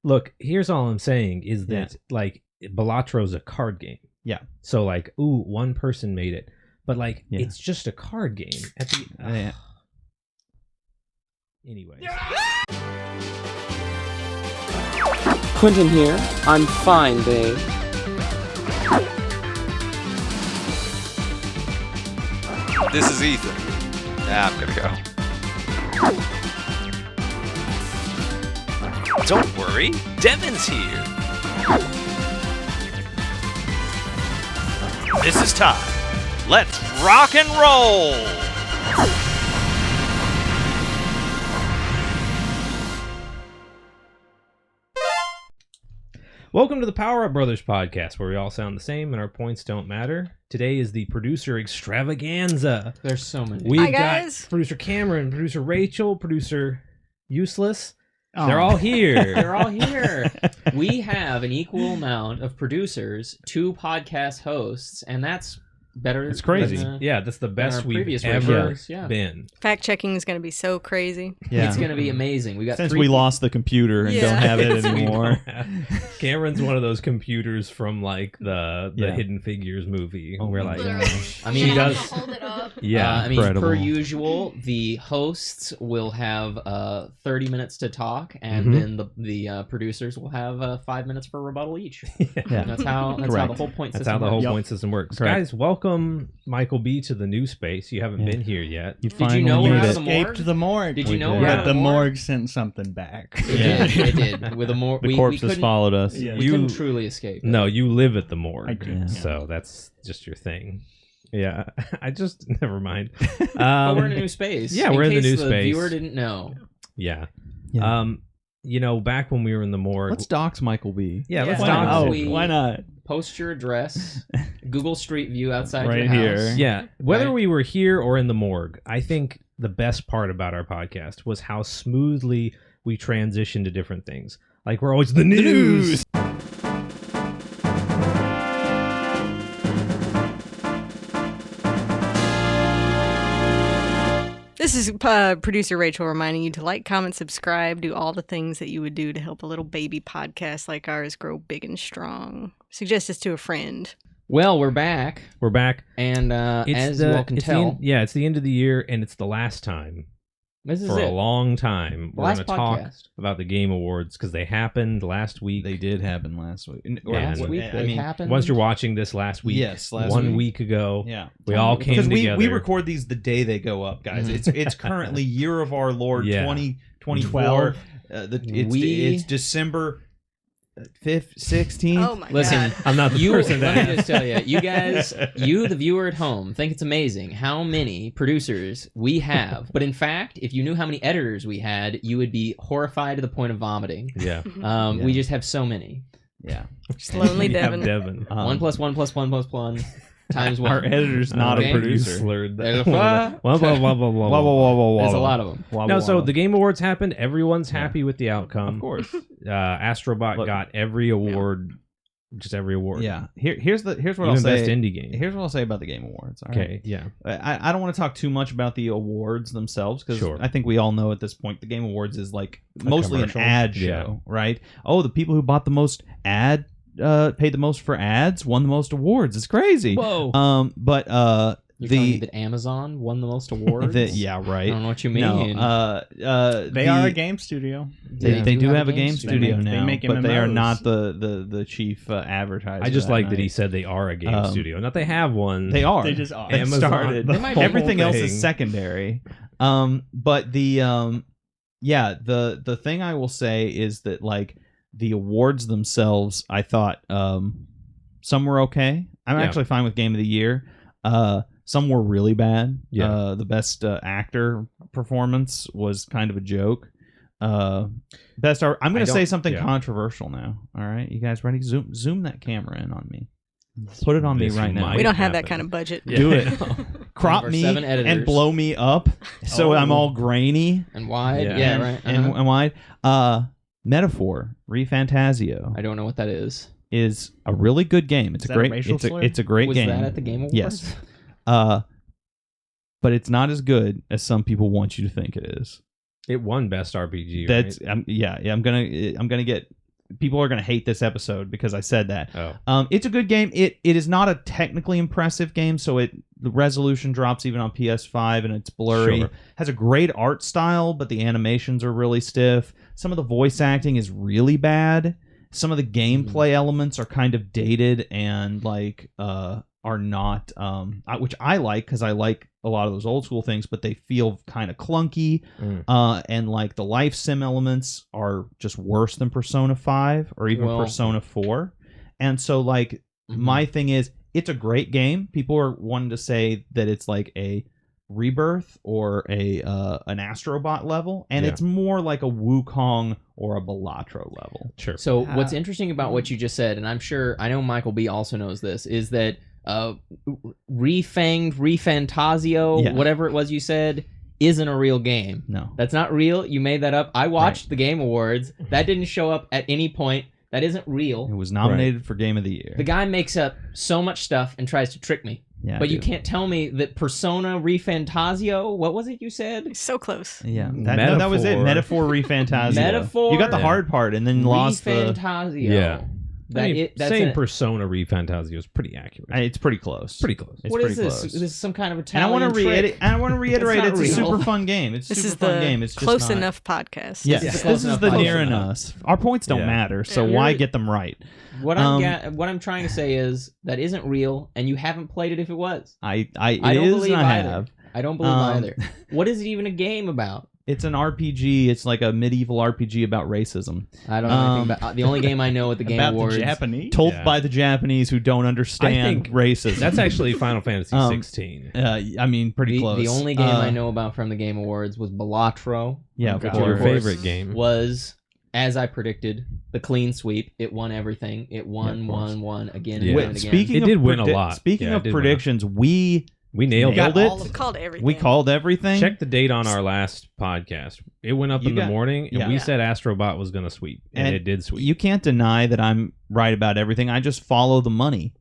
Look, here's all I'm saying is that like Balattro's a card game. Yeah. So like, one person made it, but like it's just a card game. At the anyways. Quentin here. I'm fine, babe. This is Ethan. Nah, I'm gonna go. Don't worry, Devin's here. This is time. Let's rock and roll! Welcome to the Power Up Brothers podcast, where we all sound the same and our points don't matter. Today is the producer extravaganza. There's so many. We've Hi, got guys. producer Cameron, producer Rachel, producer Useless. They're all here. They're all here. We have an equal amount of producers, 2 podcast hosts, and that's better. It's crazy. than, Yeah, that's the best our we've previous ever ratios, yeah. been. Fact checking is going to be so crazy. Yeah. It's going to be amazing. We got Since 3 we lost the computer and Yeah. don't have it We anymore. don't have- Cameron's one of those computers from like the Yeah. Hidden Figures movie. Oh where my like gosh. I mean, she you does. Hold it up. Yeah, I mean, incredible. per usual, the hosts will have 30 minutes to talk, and Mhm. then the producers will have 5 minutes for rebuttal each. Yeah. That's how the Correct. whole point That's system how the whole works. point system works. Correct. Guys, welcome Michael B to the new space. You haven't Yeah. been here yet. You you finally know we're made out it. of the morgue? Escaped the morgue. Did you We know did. we're But out of the the morgue? morgue sent something back. It did. With a more, The we corpses couldn't- followed us. Yeah. We You- couldn't truly escape. No, you live at the morgue. I do. Yeah. So that's just your thing. Yeah, I just never mind. But we're in a new space. yeah, we're in the case new the space. viewer didn't know. Yeah. Yeah. You know, back when we were in the morgue. Let's dox Michael B. yeah, let's Yeah. talk. not? Oh, We- why not? Post your address, Google Street View outside Right your house. here. Yeah, whether Right. we were here or in the morgue, I think the best part about our podcast was how smoothly we transitioned to different things. Like we're always the news. This is producer Rachel reminding you to like, comment, subscribe, do all the things that you would do to help a little baby podcast like ours grow big and strong. Suggest this to a friend. Well, we're back, We're back. and as you all can it's tell, it's the end of the year, and it's the last time this is for it. a long time. We're Last going to talk podcast. about the Game Awards because they happened last week. They did happen last week. Last Last week I they mean, happened. Once you're watching this last week, Yes, last 1 week. week ago, Yeah. we all came Because together. we record these the day they go up, guys. Mhm. It's currently year of our Lord Yeah. 2024. It's December 5th, 16th. Oh my Listen, god. I'm not the you, person let that me just tell you, you guys, you, the viewer at home, think it's amazing how many producers we have. But in fact, if you knew how many editors we had, you would be horrified to the point of vomiting. Yeah. Yeah. We just have so many. Yeah. Just lonely We have Devin. Devin. 1 plus 1 plus 1 plus 1 times 1. Our editor's not Okay. a producer. You slurred There's a that. Blah, blah, blah, blah, blah, Wah, wah, wah, wah, wah, There's a wah. lot of them. Wah, No, wah, so wah. the Game Awards happened. Everyone's Yeah. happy with the outcome. Of course. Astrobot Look. got every award, just every award. Yeah. Here's what Even I'll say. best indie game. Here's what I'll say about the Game Awards. All right? Okay, yeah. I don't want to talk too much about the awards themselves because Sure. I think we all know at this point the Game Awards is like mostly an commercial. ad Yeah. show, right? Oh, the people who bought the most paid the most for ads won the most awards. It's crazy. Whoa. But You're telling me the that Amazon won the most awards? yeah, I right. don't know what you No, mean. They are a game studio. They do have a game studio They now, make but they are MMOs. not the chief advertiser. I just like that night. he said they are a game Um, studio. Not they have one. They are. They just are. They Amazon, started. the whole Everything else thing. is secondary. But the thing I will say is that like the awards themselves, I thought some were okay. I'm Yeah. actually fine with Game of the Year. Some were really bad. Yeah. The best actor performance was kind of a joke. Best art. I'm going to say something controversial now. All right, you guys ready? Zoom that camera in on me. Put it on me This right now. might We don't have that happen. kind of budget. Yeah. Do it. One Crop of our me 7 editors. and blow me up so I'm all grainy And wide? Yeah. Yeah, and, right. and wide. Metaphor, Refantasio I don't know what that is. is a really good game. It's Is a that a great racial slur? it's a great Was game. that at the Game Awards? Yes. But it's not as good as some people want you to think it is. It won best RPG. That's right? I'm gonna get people are going to hate this episode because I said that. Oh. It's a good game. It is not a technically impressive game, so the resolution drops even on PS5 and it's blurry. Sure. Has a great art style, but the animations are really stiff. Some of the voice acting is really bad. Some of the gameplay elements are kind of dated and like are not which I like because I like a lot of those old school things, but they feel kind of clunky. And like the life sim elements are just worse than Persona 5 or even Persona 4. And so like my thing is, it's a great game. People are wanting to say that it's like a Rebirth or an Astrobot level, and it's more like a Wukong or a Balatro level. Sure. So what's interesting about what you just said, and I know Michael B also knows this, is that Refantazio, whatever it was you said, isn't a real game. No. That's not real. You made that up. I watched the Game Awards. That didn't show up at any point. That isn't real. It was nominated for Game of the Year. The guy makes up so much stuff and tries to trick me. Yeah, but you can't tell me that Persona Refantazio, what was it you said? So close. Yeah. That was it. Metaphor Refantazio. Metaphor. You got the hard part and then lost the... Refantazio. Yeah. That's saying Persona Refantazio is pretty accurate. It's pretty close. Pretty close. What is this? This is some kind of And Italian trick. I want to reiterate, it's a real. super fun game. It's a This super is fun the game. It's just close not... enough podcast. Yes, Yeah. this is the Close near enough. enough. Our points don't matter, so why get them right? What I'm trying to say is that isn't real, and you haven't played it if it was. I don't believe I either. have. I don't believe either. What is it even a game about? It's an RPG. It's like a medieval RPG about racism. I don't know anything about. The only game I know at the Game About Awards. the Japanese. Told by the Japanese who don't understand racism. That's actually Final Fantasy 16. I mean, pretty close. The only game I know about from the Game Awards was Balatro. Yeah, which, your of course, favorite game was, as I predicted, the clean sweep. It won everything. It won again and again and again. It did win a lot. Speaking Yeah, of it did win a- predictions, we nailed nailed it. it. Called everything. We called everything. Check the date on our last podcast. It went up in the morning, and we said Astrobot was going to sweep, and it did sweep. You can't deny that I'm right about everything. I just follow the money.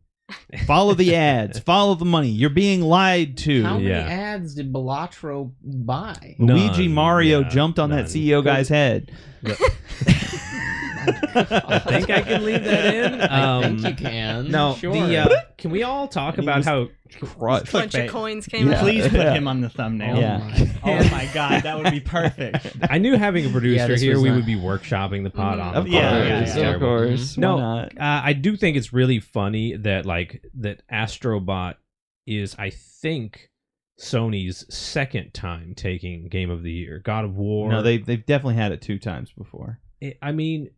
Follow the ads. Follow the money. You're being lied to. How many ads did Balatro buy? Luigi None. Mario Yeah, jumped on that CEO guy's head. I think I can leave that in. I think you can. No, sure. can we all talk about how A bunch of coins came out. Please put him on the thumbnail. Oh my god, that would be perfect. I knew having a producer this here, was we not- would be workshopping the pod on Of the course, pod. yeah, It's yeah. of terrible. course. No, Why not? I do think it's really funny that that Astrobot is, I think, Sony's second time taking Game of the Year. God of War. No, they've definitely had it 2 times before. I mean,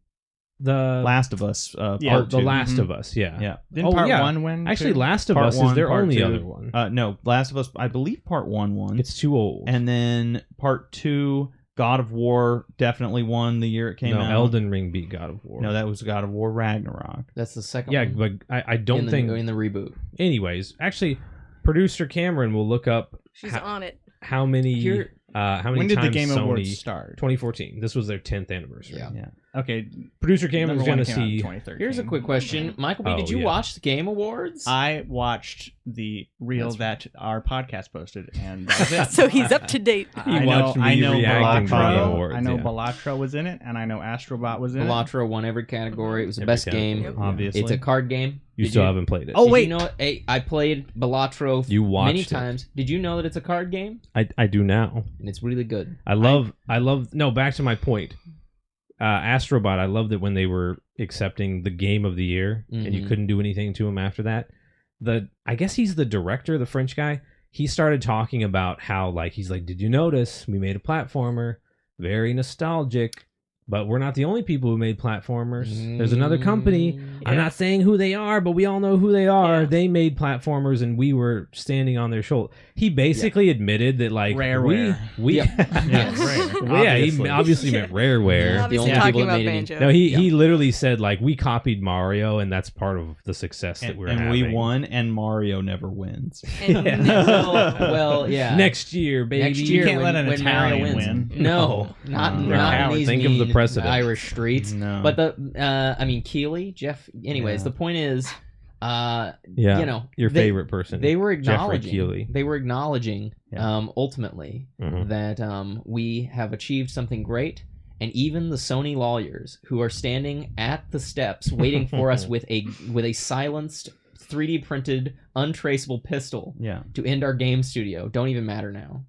the Last of Us. The Part 2. Last of Us. Yeah. Yeah. Didn't part 1 win? Actually, too? Last of Part Us is 1, their part only 2. other one. No, Last of Us. I believe Part 1 won. It's too old. And then Part 2, God of War definitely won the year it came out. Elden Ring beat God of War. No, that was God of War Ragnarok. That's the second Yeah, one. but I don't think. in the reboot. Anyways, actually, producer Cameron will look up She's on it. how many When did the times Game Sony, Awards start? 2014. This was their 10th anniversary. Yeah. Okay. Producer Cameron's number one going to came out in see. 2013. Here's a quick question, Michael B. Oh, Did you yeah. watch the Game Awards? I watched the reel that our podcast posted, and that was it. So he's up to date. He watched me I know reacting to the Balatro. awards, I know yeah. Balatro was in it, and I know Astrobot was in it. Balatro won every category. It was the Every best game. category, Obviously. It's a card game. You Did still haven't played it. Oh Oh, wait. You know what? Hey, I played Balatro You watched many it. times. Did you know that it's a card game? I do now. And it's really good. I love. No, back to my point. Astrobot. I loved it when they were accepting the Game of the Year, and you Mhm. couldn't do anything to him after that. I guess he's the director, the French guy. He started talking about how he's like, did you notice we made a platformer, very nostalgic, but we're not the only people who made platformers. There's another company. I'm not saying who they are, but we all know who they are. Yeah. They made platformers, and we were standing on their shoulder. He basically admitted that Rareware. we Yeah. yeah, he obviously meant Rareware. Obviously only talking people that about made it. Banjo. No, he literally said we copied Mario, and that's part of the success that we're and having. we won, and Mario never wins. And well, yeah. Next year, baby. Next year, can't when, let an when Mario Italian wins. win. No, not They're not in cowards. these Think of the mean precedent. Irish streets. No. But Keeley, Jeff. Anyways, Yeah. the point is, Yeah, you know, your they- favorite person. They were Jeffrey acknowledging. Keeley. They were acknowledging, Yeah. ultimately, Mhm. that we have achieved something great, and even the Sony lawyers who are standing at the steps waiting for us with a silenced 3D printed untraceable pistol to end our game studio don't even matter now.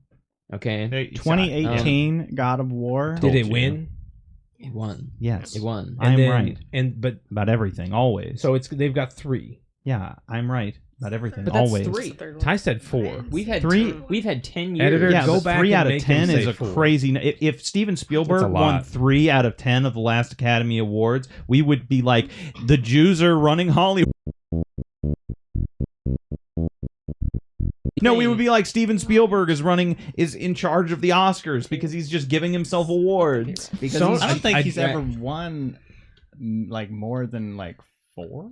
Okay. 2018 God of War. Did it win? It won. Yes. It won. I'm right. But about everything, always. So they've got 3. Yeah, I'm right about everything, But that's always. 3. Ty said 4. We've had 3. We've had 10 years. Editor, Yeah, go but back 3 and out of make 10 him is say a 4. crazy. If Steven Spielberg That's a won lot. 3 out of 10 of the last Academy Awards, we would be like, the Jews are running Hollywood. No, we would be like Steven Spielberg is in charge of the Oscars because he's just giving himself awards. Because So- he's, I don't think he's right. ever won like more than like 4.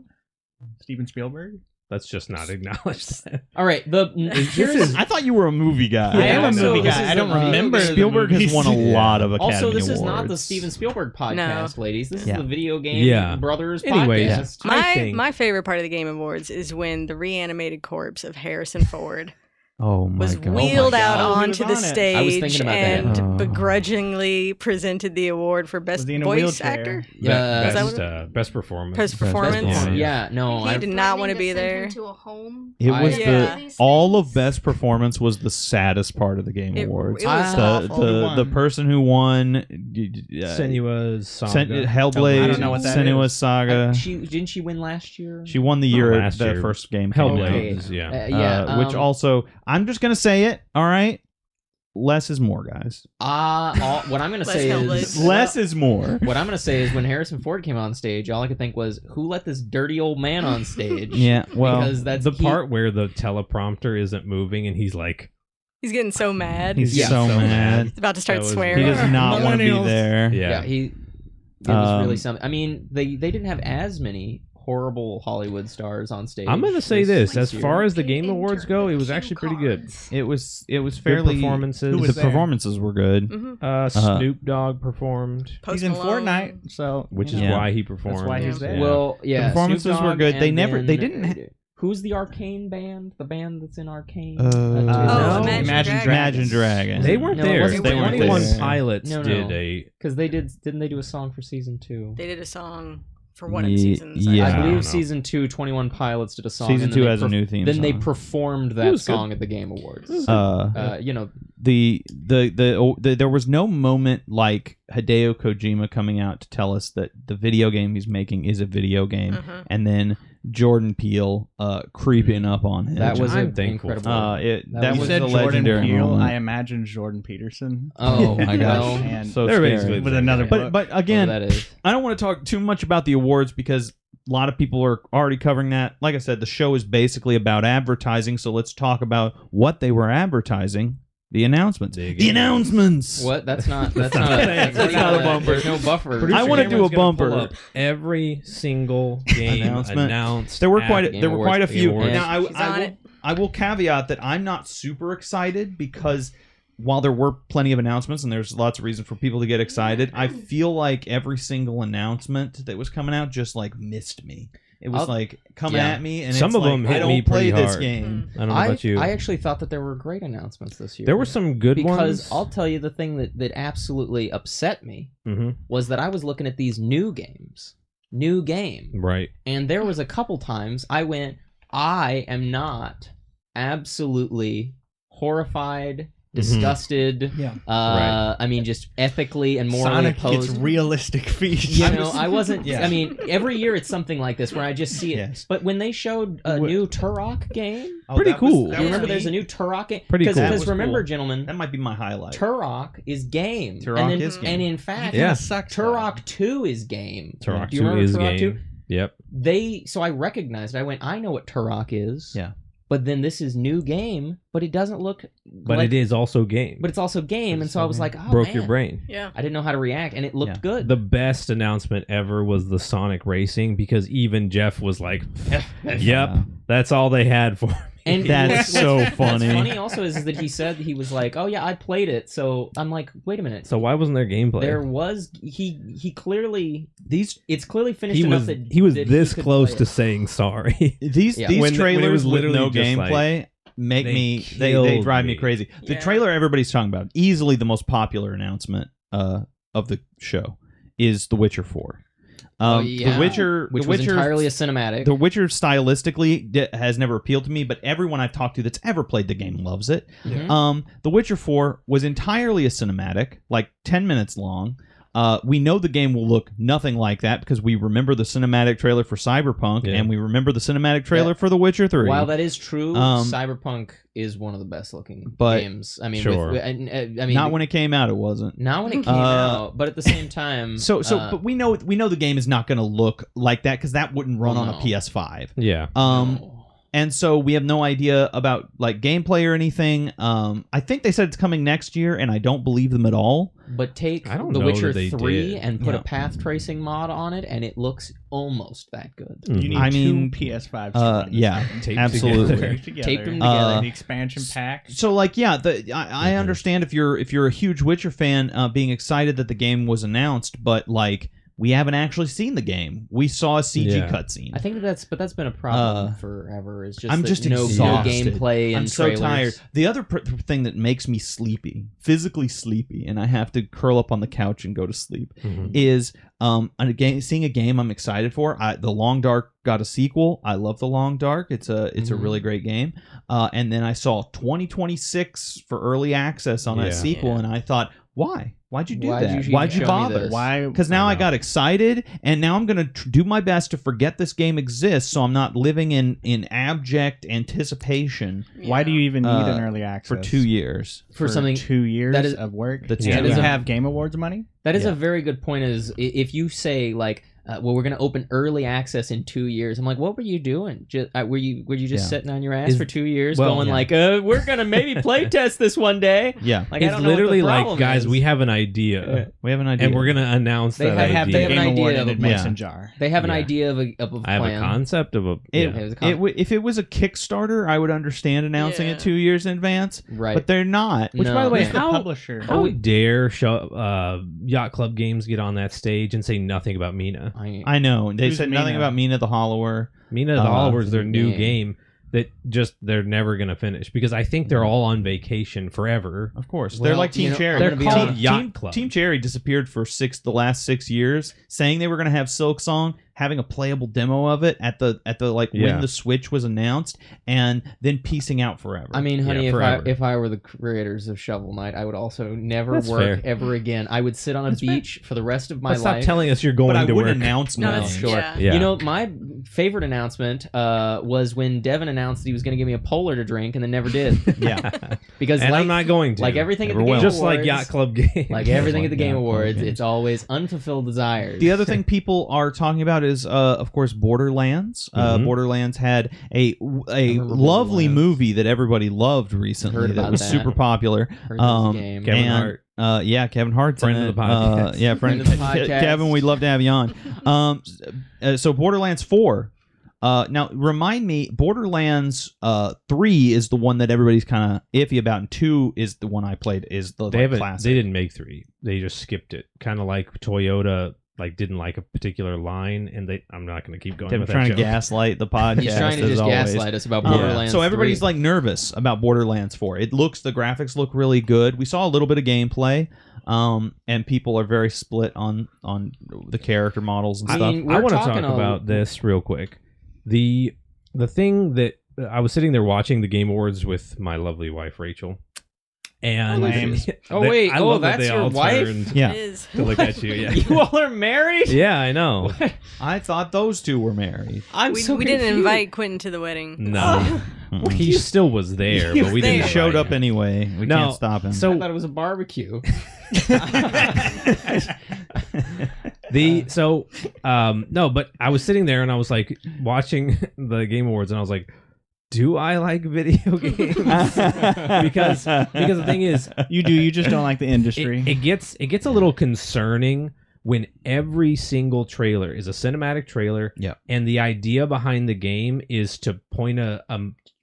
Steven Spielberg. Let's just not acknowledge that. All right. I thought you were a movie guy. I am a also, movie this guy. is I don't the video remember. game- the Spielberg has movies. won a lot of Academy Also, this Awards. is not the Steven Spielberg podcast, ladies. This is Yeah. the Video Game Yeah. Brothers Anyways, podcast. I think My favorite part of the Game Awards is when the reanimated corpse of Harrison Ford Oh my was god! wheeled out God. onto He the was on it. stage I was thinking about that. and Oh. begrudgingly presented the award for best Was he in a voice wheelchair? actor. Yeah, best performance. Best performance? Yeah, Yeah. no, He I did not want to be Send him there. to a home. It was Yeah. all of best performance was the saddest part of the Game It Awards. was the, awful. Who the won? person who won Senua's Saga. Hellblade, I don't know what that Senua's is. Saga. didn't she win last year? She won the Not year last the year. first game came Hellblade. out. Yeah. Which also, I'm just gonna say it. All right, less is more, guys. What I'm gonna Less say Hellblade. is Less is more. What I'm gonna say is when Harrison Ford came on stage, all I could think was, who let this dirty old man on stage? Yeah, well, because that's the part where the teleprompter isn't moving and he's like, He's getting so mad. he's Yeah. so So mad. He's about to start That was- swearing. He does not want to be Millennials. there. yeah, it was really Um, something. I mean, they didn't have as many horrible Hollywood stars on stage. I'm gonna say this: as year. far as the Game Awards go, it was actually pretty good. It was Good fairly performances. Who The was there? performances were good. Mhm. Snoop Dogg performed, Post He's in Malone. Fortnite, so which is Yeah. why he performed. why he's there. Well, yeah, The performances Snoop Dogg were good. They and never- then- they didn't Who's the Arcane band? The band that's in Arcane? Oh, Oh, No. Imagine Imagine Dragons. They weren't No, it there. wasn't The there. 21 there. Pilots No. did a. Because didn't they do a song for season 2? They did a song for one of the Ye- seasons. yeah. I I don't believe know. season 2, 21 Pilots did a song. Season and then 2 they has a new theme Then they song. performed It that was good. song at the Game Awards. Uh, You know, the there was no moment like Hideo Kojima coming out to tell us that the video game he's making is a video game, Mhm. and then Jordan Peele creeping up on him. that was I'm an thankful for incredible. That you was said a Jordan legendary Peele. moment. I imagined Jordan Peterson. Oh my Well, gosh. And so They're scary. basically with another book. But again, Whatever that is. I don't want to talk too much about the awards because a lot of people are already covering that. Like I said, the show is basically about advertising, so let's talk about what they were advertising. The announcements. Dig The in. announcements. What? That's not a That's not a bumper. There's no buffer. Producer I wanna do Cameron's a gonna pull bumper. up every single game Announcement. announced. There were at quite a, Game there were quite a Awards. few. Game Awards. Now He's on it. I will caveat that I'm not super excited because while there were plenty of announcements and there's lots of reason for people to get excited, I feel like every single announcement that was coming out just like missed me. It was like coming Yeah. at me, and Some it's of like, them I hit don't me play pretty this hard. game. I don't know about you. I actually thought that there were great announcements this year. There were some good because ones. I'll tell you the thing that absolutely upset me hmm was that I was looking at these new games. New game. Right. And there was a couple times I went, I am not absolutely horrified, disgusted. Yeah. Right. I mean, just epically and morally Sonic opposed. gets realistic feet. You know, I wasn't. Yeah. I mean, every year it's something like this where I just see it. Yes. But when they showed a new Turok game, Pretty that was- cool. that do you was remember there's a neat. new Turok game? Pretty cool. That Because was remember, cool. gentlemen, That might be my highlight. Turok is game. Turok and then, is game. And in fact, Yeah. Turok 2 is game. Turok Do you 2 remember is Turok 2? game. Yep. So I recognized it. I went, I know what Turok is. Yeah. But then this is new game, but it doesn't look But like, it is also game. But it's also game, and so I was like, oh, Broke man. your brain. Yeah. I didn't know how to react, and it looked Yeah. good. The best announcement ever was the Sonic Racing because even Jeff was like, "Yep, that's all they had for me." And That's so What's funny. funny also is that he said he was like, "Oh yeah, I played it." So I'm like, "Wait a minute." So why wasn't there gameplay? There was he clearly it's clearly finished he enough was that he was that this could close play to it. saying sorry. These Yeah. these When it trailers was with literally no just like- gameplay make They me they killed drive me me. crazy. The Yeah. trailer everybody's talking about, easily the most popular announcement the show is The Witcher 4. The Witcher, which was entirely a cinematic. The Witcher stylistically has never appealed to me, but everyone I've talked to that's ever played the game loves it. Mhm. The Witcher 4 was entirely a cinematic, like 10 minutes long. We know the game will look nothing like that because we remember the cinematic trailer for Cyberpunk and we remember the cinematic trailer for The Witcher 3. While that is true, Cyberpunk is one of the best looking games. I mean, sure. I mean, not when it came out, it wasn't. Not when it came out, but at the same time. But we know the game is not going to look like that because that wouldn't run on a PS5. Yeah. And so we have no idea about like gameplay or anything. I think they said it's coming next year, and I don't believe them at all. But take The Witcher 3 and put a path tracing mod on it, and it looks almost that good. You need two PS5s to run this absolutely. Tape them together. The expansion pack. So like, I understand if you're a huge Witcher fan, being excited that the game was announced, but like, we haven't actually seen the game. We saw a CG cutscene. I think that's been a problem forever. Is just I'm just no gameplay and I'm trailers. so tired. The other thing that makes me sleepy, physically sleepy, and I have to curl up on the couch and go to sleep, is seeing a game I'm excited for. The Long Dark got a sequel. I love The Long Dark. It's a really great game. And then I saw 2026 for early access on that sequel, and I thought, why? Why'd you do that? Why'd you bother? Why? Because now I got excited, and now I'm going to do my best to forget this game exists, so I'm not living in abject anticipation. Why do you even need an early access for 2 years? For something 2 years that is, of work? That you have Game Awards money? That is a very good point. Is if you say like, well, we're going to open early access in 2 years. I'm like, what were you doing? Were you just sitting on your ass for 2 years, going like, we're going to maybe play test this one day? Yeah, like, it's literally like, guys, we have an idea. We have an idea, and we're going to announce that idea. They have an idea of a mason jar. They have an idea of a plan. I have a concept of a. If it was a Kickstarter, I would understand announcing it 2 years in advance. Right, but they're not. Which, by the way, the publisher? How dare Yacht Club Games get on that stage and say nothing about Mina? I know. They said nothing about Mina the Hollower. Mina the Hollower is their new game that they're never going to finish because I think they're all on vacation forever. Of course. They're like Team Cherry. They're called Yacht Club. Team Cherry disappeared for the last 6 years, saying they were going to have Silksong, having a playable demo of it at the when the Switch was announced, and then piecing out forever. I mean, honey, if I were the creators of Shovel Knight, I would also never work ever again. I would sit on a beach for the rest of my life. Stop telling us you're going to work. Announce sure. Yeah. You know, my favorite announcement was when Devin announced that he was going to give me a Polar to drink, and then never did. Because I'm not going to. Like everything at the Game Awards, just like Yacht Club Games. Like everything at the Game Awards, it's always unfulfilled desires. The other thing people are talking about is, of course, Borderlands. Borderlands had a lovely movie that everybody loved recently that was super popular. Kevin Hart. Kevin Hart's friend of the podcast. Friend of the podcast. Kevin, we'd love to have you on. So Borderlands 4. Now, remind me, Borderlands 3 is the one that everybody's kind of iffy about, and 2 is the one I played, is the classic. They didn't make 3. They just skipped it. Kind of like Toyota didn't like a particular line, and I'm not going to keep going. Kevin's trying to gaslight the podcast. He's trying to just gaslight us about Borderlands. So everybody's 3. nervous about Borderlands 4. The graphics look really good. We saw a little bit of gameplay, and people are very split on the character models and stuff. I want to talk about this real quick. The thing that I was sitting there watching the Game Awards with my lovely wife Rachel. And that's your wife? Yeah. To look at you. Yeah. You all are married? Yeah, I know. I thought those two were married. We didn't invite Quentin to the wedding. No. He still was there, but we didn't. He showed up anyway. We can't stop him. So I thought it was a barbecue. No, but I was sitting there and I was like watching the Game Awards and I was like, do I like video games? because the thing is, you just don't like the industry. It gets a little concerning when every single trailer is a cinematic trailer, and the idea behind the game is to point a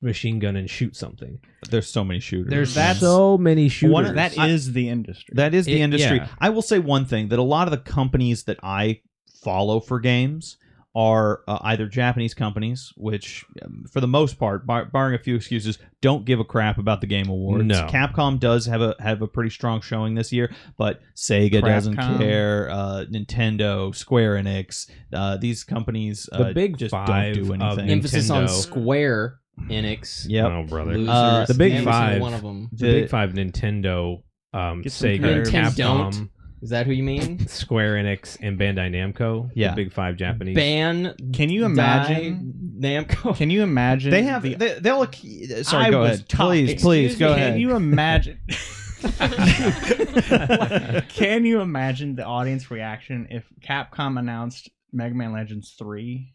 machine gun and shoot something. There's so many shooters. There's so many shooters. That is the industry. That is the industry. Yeah. I will say one thing, that a lot of the companies that I follow for games are either Japanese companies, which for the most part, barring a few excuses, don't give a crap about the Game Awards. No. Capcom does have a pretty strong showing this year, but Sega doesn't care. Nintendo, Square Enix, these companies the big just five don't do of anything. Emphasis on Nintendo. Square Enix. Yep. Oh, brother. Losers. The big Every five. single one of them. The big five: Nintendo, Get some Sega, curves. Capcom, Is that who you mean? Square Enix, and Bandai Namco. Yeah. The big five Japanese. Can you imagine? Namco? Can you imagine? They have. They'll. Sorry, go ahead. Please go ahead. Can you imagine? Can you imagine the audience reaction if Capcom announced Mega Man Legends 3?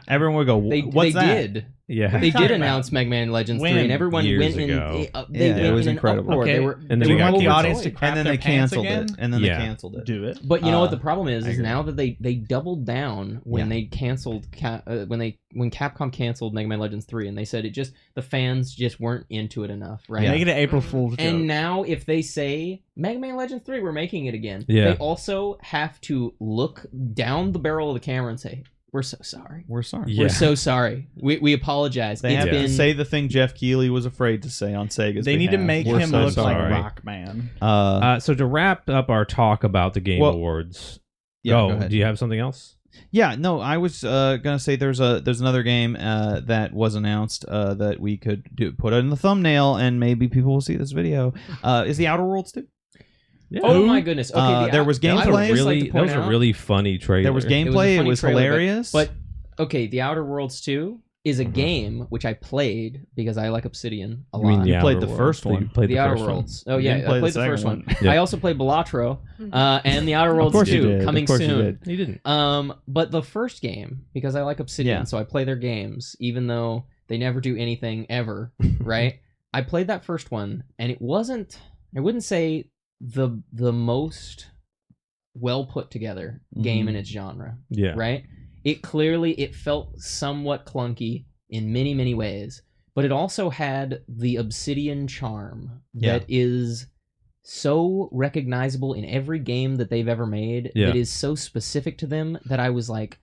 Everyone would go, "What's that?" Did. Yeah. They talking did about? announce Mega Man Legends When? 3, and everyone Years went ago. in. They Yeah, went it was in an incredible. uproar. Okay. They were, And then they we were got want the overjoyed. audience to crap And then their they pants canceled again? it. And then Yeah. they canceled it. Do it. But you know what the Uh, problem is? I Is agree. now that they doubled down when they canceled when Capcom canceled Mega Man Legends 3, and they said the fans just weren't into it enough, right? Make it an April Fool's joke. And now if they say Mega Man Legends 3, we're making it again, Yeah. they also have to look down the barrel of the camera and say, "We're so sorry. We're sorry. Yeah. We're so sorry. We apologize. They It's have been to say the thing Jeff Keighley was afraid to say on Sega's they need to behalf. make We're him so look sorry. like Rockman. So to wrap up our talk about the Game Well, Awards. Yeah, go Oh, ahead. do you have something else? Yeah, no, I was gonna say there's another game that was announced that we could put in the thumbnail and maybe people will see this video. Is the Outer Worlds 2? Yeah. Oh my goodness. Okay, there was I would gameplay. just like to That point was a out- really funny trailer. There was It was a gameplay. It funny was trailer, but- hilarious. But okay, The Outer Worlds 2 is a game which I played because I like Obsidian a You mean lot. You the played Outer the Worlds? first one. You played The the Outer first one? Worlds. Oh You yeah, didn't I play played the the first second one. one. Yeah. I also played Balatro and The Outer Worlds course you 2 did. coming Of course you soon. did. He didn't. But the first game, because I like Obsidian, Yeah. so I play their games, even though they never do anything ever, right? I played that first one, and it wasn't, I wouldn't say the most well put together game in its genre, Yeah. right? It felt somewhat clunky in many, many ways, but it also had the Obsidian charm that is so recognizable in every game that they've ever made, Yeah. that is so specific to them, that I was like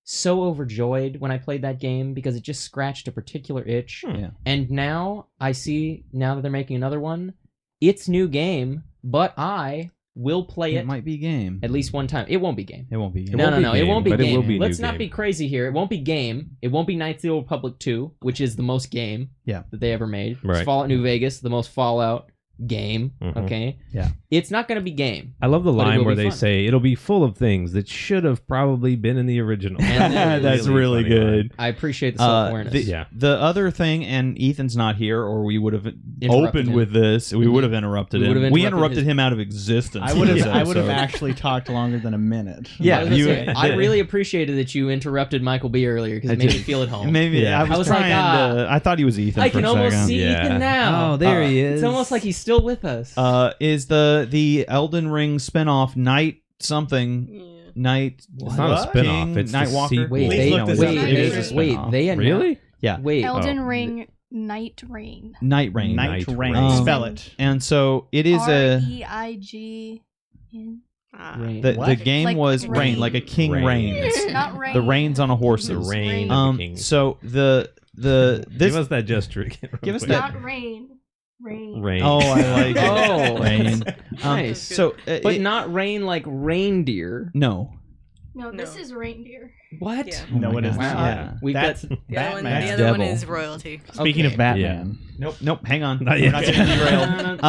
so overjoyed when I played that game because it just scratched a particular itch. Yeah. And now I see, now that they're making another one, it's new game, but I will play It it might be game. at least one time. It won't be game. It won't be game. No, won't no, be no. It game, won't be but it game. will be Let's new not game. be crazy here. It won't be game. It won't be Knights of the Old Republic 2, which is the most game Yeah. that they ever made. Right. It's Fallout New Vegas, the most Fallout game. Mhm. Okay. Yeah. It's not going to be game. I love the But it line will where be they fun. say it'll be full of things that should have probably been in the original. And That's really funny line. good. I appreciate the self-awareness. Yeah. The other thing, and Ethan's not here, or we would have Interrupted opened him. with this. We Mhm. would have interrupted We him. would have We interrupted interrupted his- him out of existence. I would have. this I would have episode. actually talked longer than a minute. Yeah, I was gonna you- say, I really appreciated that you interrupted Michael B earlier because it made me feel at home. Maybe Yeah. I was like, trying to. I thought he was Ethan. I for can a almost second. see Yeah. Ethan now. Oh, there he is. It's almost like he's still with us. Is the Elden Ring spinoff Night something? Yeah. Night. It's not a What? spinoff. King, It's the Nightwalker. sequel. wait, Please they, look this wait, up. they, It is a wait, spinoff. they announced, Really? Yeah. Wait, Elden Oh. Ring, Night Rain. Night Rain. Night Rain. Rain. Spell it. And so it is a. REIGN. Rain. The What? game Like was rain. rain, like a king Rain. reigns. Not rain. The reins on a horse. The reign Rain. of the king. So the this Give us that gesture again. real Give us quick. that- Not rain. Rain. Rain. Oh, I like it. Oh. Rain. Nice. So, But not rain like reindeer. no. No, this No. is reindeer. What? Yeah. No, my it is gosh. not. Yeah. We've That's got The other one, Batman. the other one Devil. is royalty. Speaking Okay. of Batman, Nope. Hang on. Not We're yet. not getting derailed.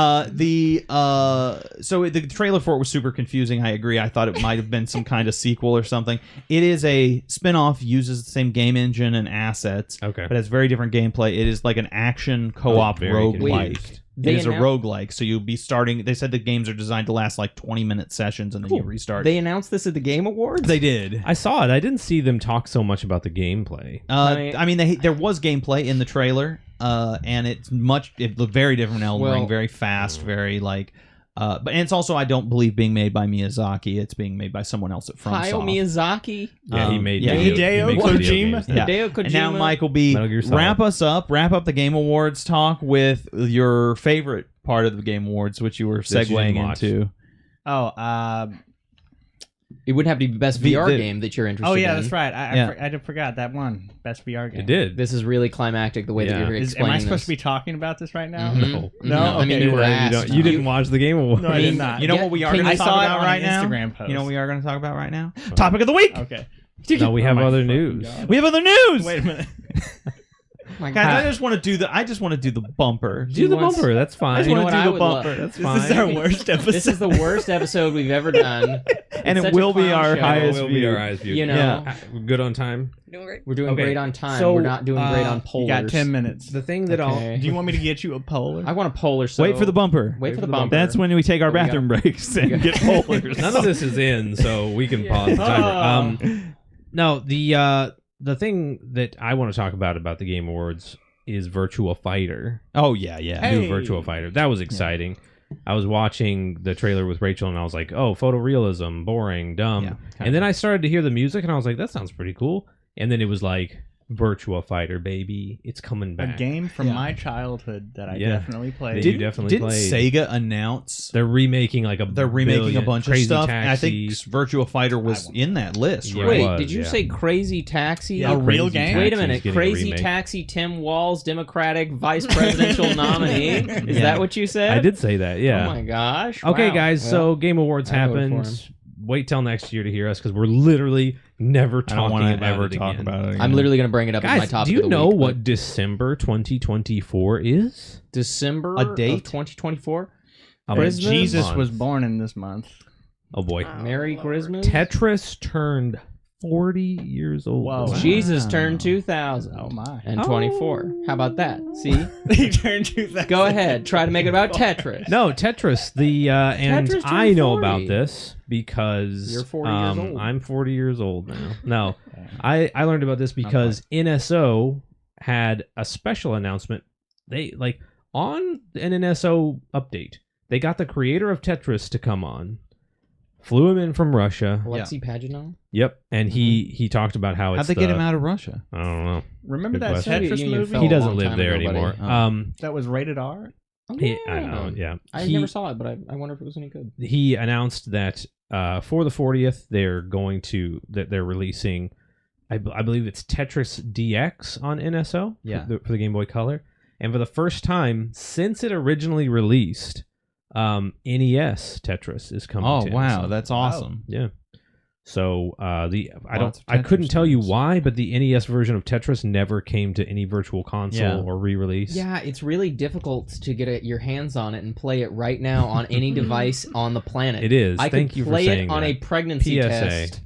So the trailer for it was super confusing. I agree. I thought it might have been some kind of sequel or something. It is a spin-off, uses the same game engine and assets, Okay. but has very different gameplay. It is like an action co-op very roguelike. confused. They It is a annou- roguelike, so you'll be starting. They said the games are designed to last like 20-minute sessions, and then you Cool. restart. They announced this at the Game Awards? They did. I saw it. I didn't see them talk so much about the gameplay. I mean, there was gameplay in the trailer, and it looked very different from Elden Well- Ring, very fast, very like, but and it's also I don't believe being made by Miyazaki. It's being made by someone else at Hayao FromSoft. Miyazaki? Yeah, he made. yeah, video- Hideo he makes video Kojima? games now. Yeah. Hideo Kojima. And now, Michael B, Metal Gear Solid. wrap up the Game Awards talk with your favorite part of the Game Awards, which you were That you didn't segueing watch. into. oh, It wouldn't have to be best VR game that you're interested in. Oh yeah, that's right. I forgot that one best VR game. It did. This is really climactic the way that you're explaining Am I supposed this. to be talking about this right now? No. No. I mean, you were asked. You didn't watch the Game Awards. No, I did not. You know what we are going to I talk saw it about on right an now? Instagram post. You know what we are going to talk about right now? Topic of the week. Okay. No, we have Oh my other fucking news. God. We have other news. Wait a minute. My Guys, God. I just want to do the bumper. Do the bumper. That's I fine. just You know want what to I do the would bumper. love? That's This fine. is our worst episode. This is the worst episode we've ever done. and It's it such will a be clown our show. highest Will be view. our highest view. You know, Yeah. We're good on time. Doing great. we're doing Okay, great on time. so, we're not doing great on You polars. got 10 minutes. The thing that Okay. Do you want me to get you a polar? I want a polar. So Wait for the bumper. Wait for the bumper. That's when we take our We got- bathroom breaks and get polars. None of this is in, so we can pause the timer. No, the thing that I want to talk about the Game Awards is Virtua Fighter. Oh yeah, yeah. Hey. New Virtua Fighter. That was exciting. I was watching the trailer with Rachel, and I was like, "Oh, photorealism, boring, dumb." Yeah, and then I started to hear the music, and I was like, "That sounds pretty cool." And then it was like, "Virtua Fighter, baby, it's coming A back." game from Yeah. my childhood that I Yeah. definitely played. Did- definitely didn't played. Sega announce They're remaking like they're remaking a billion. bunch of Crazy stuff? Taxi. And I think Virtua Fighter was in that list, Yeah, right? it Wait, was, did you yeah. say Crazy Taxi? Yeah, a real game? Wait a Taxi's minute. getting a Crazy remake. Taxi Tim Walz, Democratic Vice Presidential nominee. Is Yeah. that what you said? I did say that. Yeah. Oh my gosh. Okay, Wow. guys. Well, So Game Awards I voted for happened. Wait till next year to hear us because we're literally never I don't talking want to about ever it talk again. about it again. I'm literally going to bring it up as my Guys, topic do of you the know week, what December 2024 is? but December A date? of 2024? Christmas Jesus month. was born in this month. Oh boy. Merry Christmas. Tetris turned 40 years old. Whoa. this month. Jesus Wow. turned 2000 Oh my. and 24. How about that? See? He turned 2000. Go ahead. Try to make it about Tetris. No, Tetris. And Tetris turned I know 40. about this because You're 40 years old. I'm 40 years old now. No, I learned about this because NSO had a special announcement. They on an NSO update. They got the creator of Tetris to come on. Flew him in from Russia. Alexei Paginov? Yep, and he talked about how How'd it's they get him out of Russia? I don't know. Remember Good that question. Soviet Tetris Union movie? fell He a doesn't long live time there ago, anymore. buddy. That was rated R? Oh, I don't know. Yeah, I never saw it, but I wonder if it was any good. He announced that for the 40th they're releasing I believe it's Tetris DX on NSO Yeah. for the Game Boy Color, and for the first time since it originally released, NES Tetris is coming. Oh to wow, NSO. that's awesome. Yeah. So Lots of I couldn't Tetris tell you games. why, but the NES version of Tetris never came to any virtual console Yeah. or re-release. Yeah, it's really difficult to get your hands on it and play it right now on any device on the planet. It is. I Thank could you for play saying it on that. a pregnancy PSA. test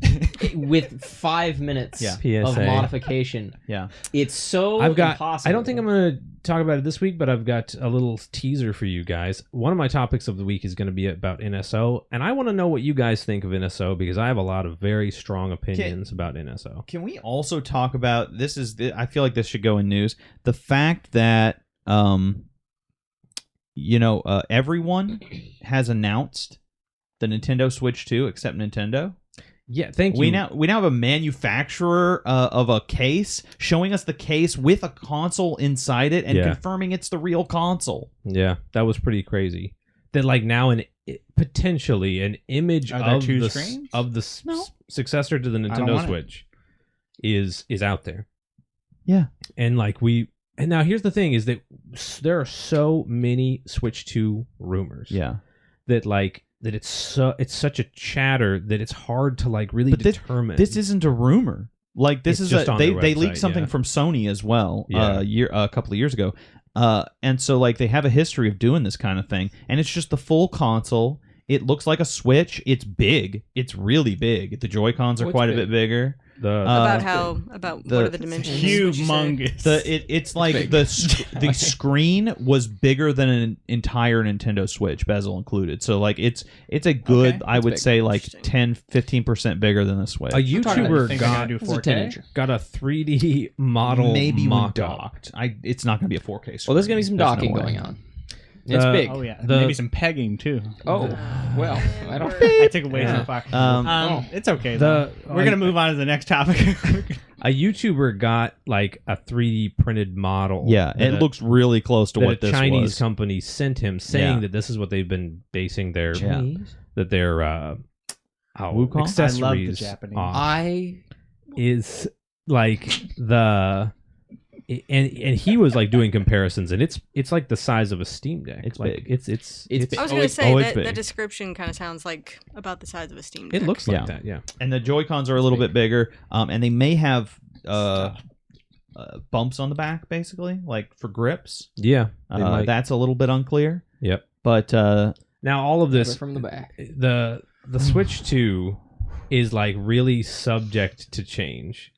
with 5 minutes Yeah. of PSA. modification. Yeah. It's so I've got. impossible. I don't think I'm going to talk about it this week, but I've got a little teaser for you guys. One of my topics of the week is going to be about NSO, and I want to know what you guys think of NSO because I have a lot of very strong opinions about NSO. Can we also talk about this? I feel like this should go in news. The fact that everyone has announced the Nintendo Switch 2 except Nintendo. Yeah, thank you. We now have a manufacturer of a case showing us the case with a console inside it and Yeah. confirming it's the real console. Yeah, that was pretty crazy. That now potentially an image Are there of two the screens? No. successor to the don't Nintendo want it. Switch is out there. Yeah. And and now here's the thing is that there are so many Switch 2 rumors. Yeah. That that it's such a chatter that it's hard to really But determine. This isn't a rumor. This It's is just on they their leaked website, something yeah. from Sony as well Yeah. a couple of years ago. And so they have a history of doing this kind of thing, and it's just the full console. It looks like a Switch. It's big. It's really big. The Joy-Cons are What's quite a big? bit bigger. the About what are the dimensions? Humongous. It's like big. the screen was bigger than an entire Nintendo Switch, bezel included. So it's a good, Okay, I would big. say Interesting. 10-15% bigger than the Switch. a I YouTuber think I got do It's a 4K. 10-incher. got a 3D model maybe when mock-up. docked. It's not going to be a 4K. Screen. Well, there's going to be some There's no docking way. going on. It's big. Oh yeah, The- maybe some pegging too. Oh, well, I don't. I took it way Yeah. too far. Um, It's okay. Though. We're gonna move on to the next topic. A YouTuber got a 3D printed model. Yeah, that it looks really close to that what a this Chinese was. company sent him, saying Yeah. that this is what they've been basing their Yeah. that their Wukong? accessories I love the Japanese. off is like and he was like doing comparisons, and it's like the size of a Steam Deck. It's like big. It's big. I was gonna say it's that big. the description kind of sounds like about the size of a Steam Deck. it looks like Yeah. that. Yeah. And the Joy-Cons are a little bit bigger, and they may have bumps on the back, basically, like for grips. Yeah. They might- That's a little bit unclear. Yep. But Now all of this from the back. the Switch 2 is like really subject to change,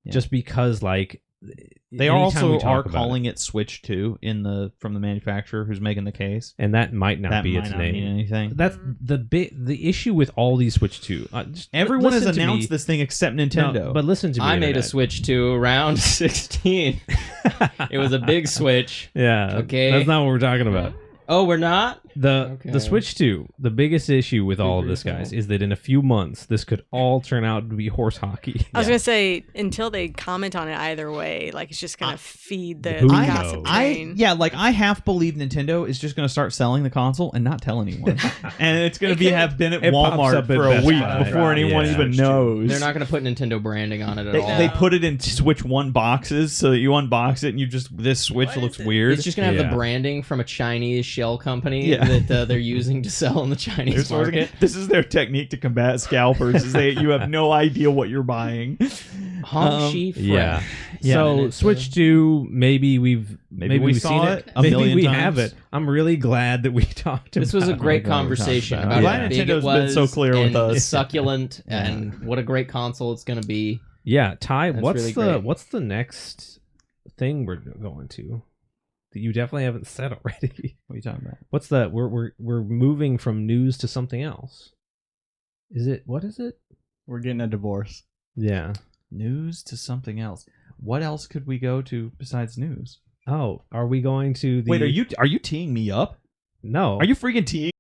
Yeah. just because like they anytime also we talk are about calling it Switch 2 from the manufacturer who's making the case. and that might not That be might its not mean name. anything. That's the issue with all these Switch 2. Everyone has listen to announced me. this thing except No, Nintendo. but listen to me. I made a Internet. Switch 2 around 16. It was a big Switch. Yeah. Okay. That's not what we're talking about. Oh, we're not? The Okay. Switch 2, the biggest issue with all of this, guys, is that in a few months this could all turn out to be horse hockey. I was gonna say until they comment on it either way, like it's just gonna feed the Who gossip knows? train. I half believe Nintendo is just going to start selling the console and not tell anyone, and it's going to have been at It pops Walmart up at for a Best week Buy. before anyone Yeah. even knows. They're not going to put Nintendo branding on it at all. They put it in Switch 1 boxes so that you unbox it and you just this Switch looks weird. It's just going to have Yeah. the branding from a Chinese shell company Yeah. that they're using to sell in the Chinese market. This is their technique to combat scalpers. Is you have no idea what you're buying. Hongxi Fresh. Yeah. Yeah. So And it's, Switch 2, maybe we we saw saw it. it a Maybe million we times. have it. I'm really glad that we talked about This was a great God, we're conversation talking about about how it. big Nintendo's it been was so clear with and us. succulent and what a great console it's going to be. Yeah, Ty, That's what's really great. what's the next thing we're going to that you definitely haven't said already? What are you talking about? What's the we're moving from news to something else? What is it? We're getting a divorce. Yeah. News to something else. What else could we go to besides news? Oh, are we going to the Wait, are you teeing me up? No. Are you freaking teeing?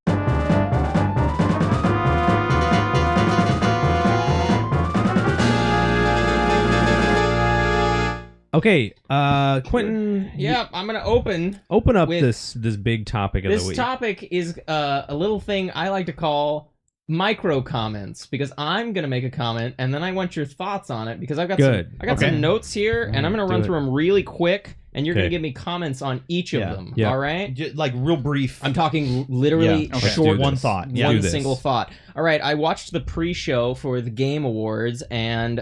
Okay, Quentin. Yeah, I'm going to open. Open up with- this big topic of the This week. topic is a little thing I like to call micro comments because I'm going to make a comment and then I want your thoughts on it because I've got Good. some notes here and I'm going to run do through them really quick and you're going Okay. to give me comments on each of them. Yeah. All right? Like real brief. I'm talking literally Yeah, okay. short Let's do one this. thought. Yeah. one Do this. single thought. All right, I watched the pre-show for the Game Awards, and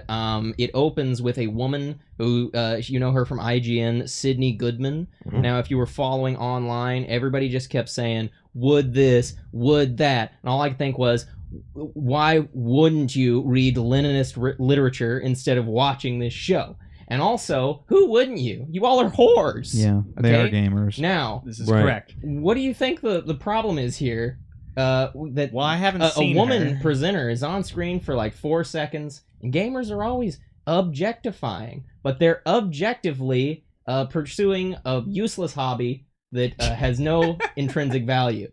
it opens with a woman who, you know her from IGN, Sydney Goodman. Mhm. Now, if you were following online, everybody just kept saying, would this, would that, and all I could think was, why wouldn't you read Leninist literature instead of watching this show? And also, who wouldn't you? You all are whores. Yeah, they are Okay? gamers. Now, This is Right. correct. what do you think the problem is here? That Well, I haven't a seen woman her. presenter is on screen for like 4 seconds, and gamers are always objectifying, but they're objectively pursuing a useless hobby that has no intrinsic value.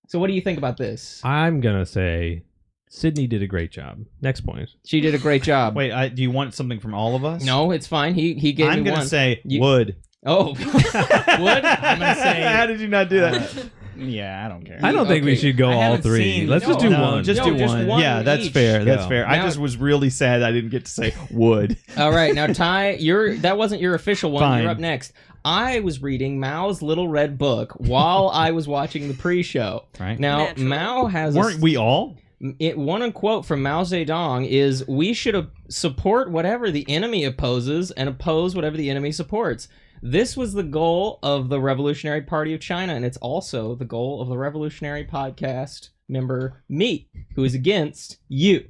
So what do you think about this? I'm gonna say Sydney did a great job. Next point. She did a great job. Wait, do you want something from all of us? No, it's fine. He gave I'm me gonna one. say You- would. Oh, would? I'm gonna say. How did you not do that? Yeah, I don't care. I don't think we Okay. should go I all haven't three. seen- Let's just do No, one. Just No, do just one. one Yeah, that's each. fair. That's Go. fair. I Now- just was really sad I didn't get to say would. All right, now Ty, that wasn't your official one. Fine. You're up next. I was reading Mao's Little Red Book while I was watching the pre-show. Right. Now, Naturally. Mao has Weren't we all? one quote from Mao Zedong is, "We should support whatever the enemy opposes and oppose whatever the enemy supports." This was the goal of the Revolutionary Party of China, and it's also the goal of the Revolutionary Podcast member me, who is against you.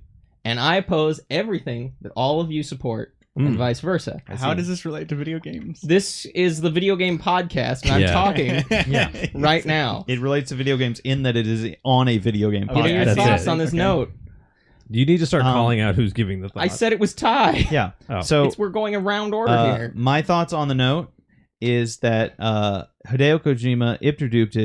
And I oppose everything that all of you support, and vice versa. How does this relate to video games? This is the video game podcast, and I'm Yeah. talking Yeah. right now. It relates to video games in that it is on a video game Okay, Give me your podcast. that's thoughts it. on this Okay. note. You need to start Um, calling out who's giving the thought. I said it was Ty. Yeah. Oh. So We're going around order here. my thoughts on the note is that Hideo Kojima introduced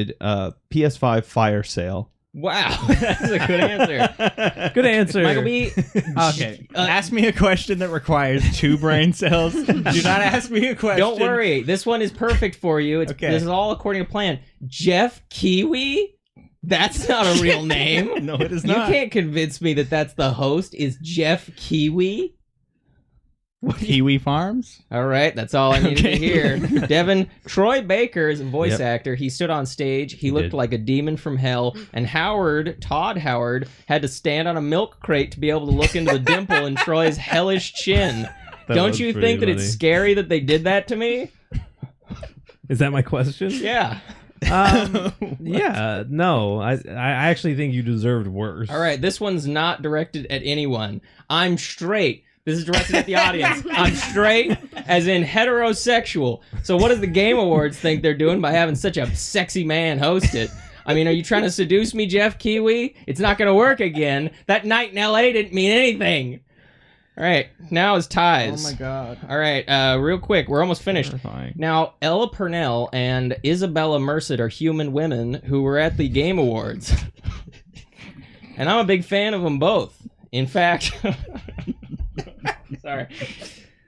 PS5 Fire Sale. Wow, that's a good answer. Good answer. Michael B. Okay, ask me a question that requires 2 brain cells. Do not ask me a question. Don't worry, this one is perfect for you. Okay. This is all according to plan. Jeff Kiwi That's not a real name. No, it is You not. can't convince me that that's the host is Jeff Kiwi. Kiwi Farms? All right, that's all I needed to hear. Devin, Troy Baker is a voice Yep. actor. He stood on stage. He looked did. like a demon from hell. And Todd Howard, had to stand on a milk crate to be able to look into the dimple in Troy's hellish chin. Don't was you pretty think that it's funny. scary that they did that to me? Is that my question? Yeah. Yeah. No. I actually think you deserved worse. All right, this one's not directed at anyone. I'm straight. This is directed at the audience. I'm straight, as in heterosexual. So what does the Game Awards think they're doing by having such a sexy man host it? I mean, are you trying to seduce me, Jeff Kiwi? It's not going to work again. That night in L.A. didn't mean anything. All right, now is ties. Oh my god. All right, real quick, we're almost finished. Terrifying. Now, Ella Purnell and Isabella Merced are human women who were at the Game Awards. And I'm a big fan of them both. In fact, sorry.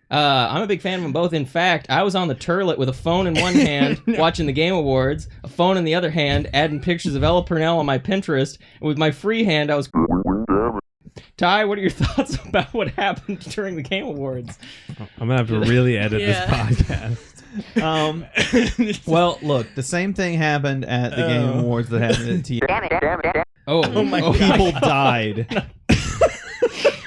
I'm a big fan of them both. In fact, I was on the turlet with a phone in one hand watching the Game Awards, a phone in the other hand adding pictures of Ella Purnell on my Pinterest, and with my free hand I was... Ty, what are your thoughts about what happened during the Game Awards? I'm gonna have to really edit Yeah. this podcast. Well, look, the same thing happened at the Game Awards that happened at T. Oh my God. People died.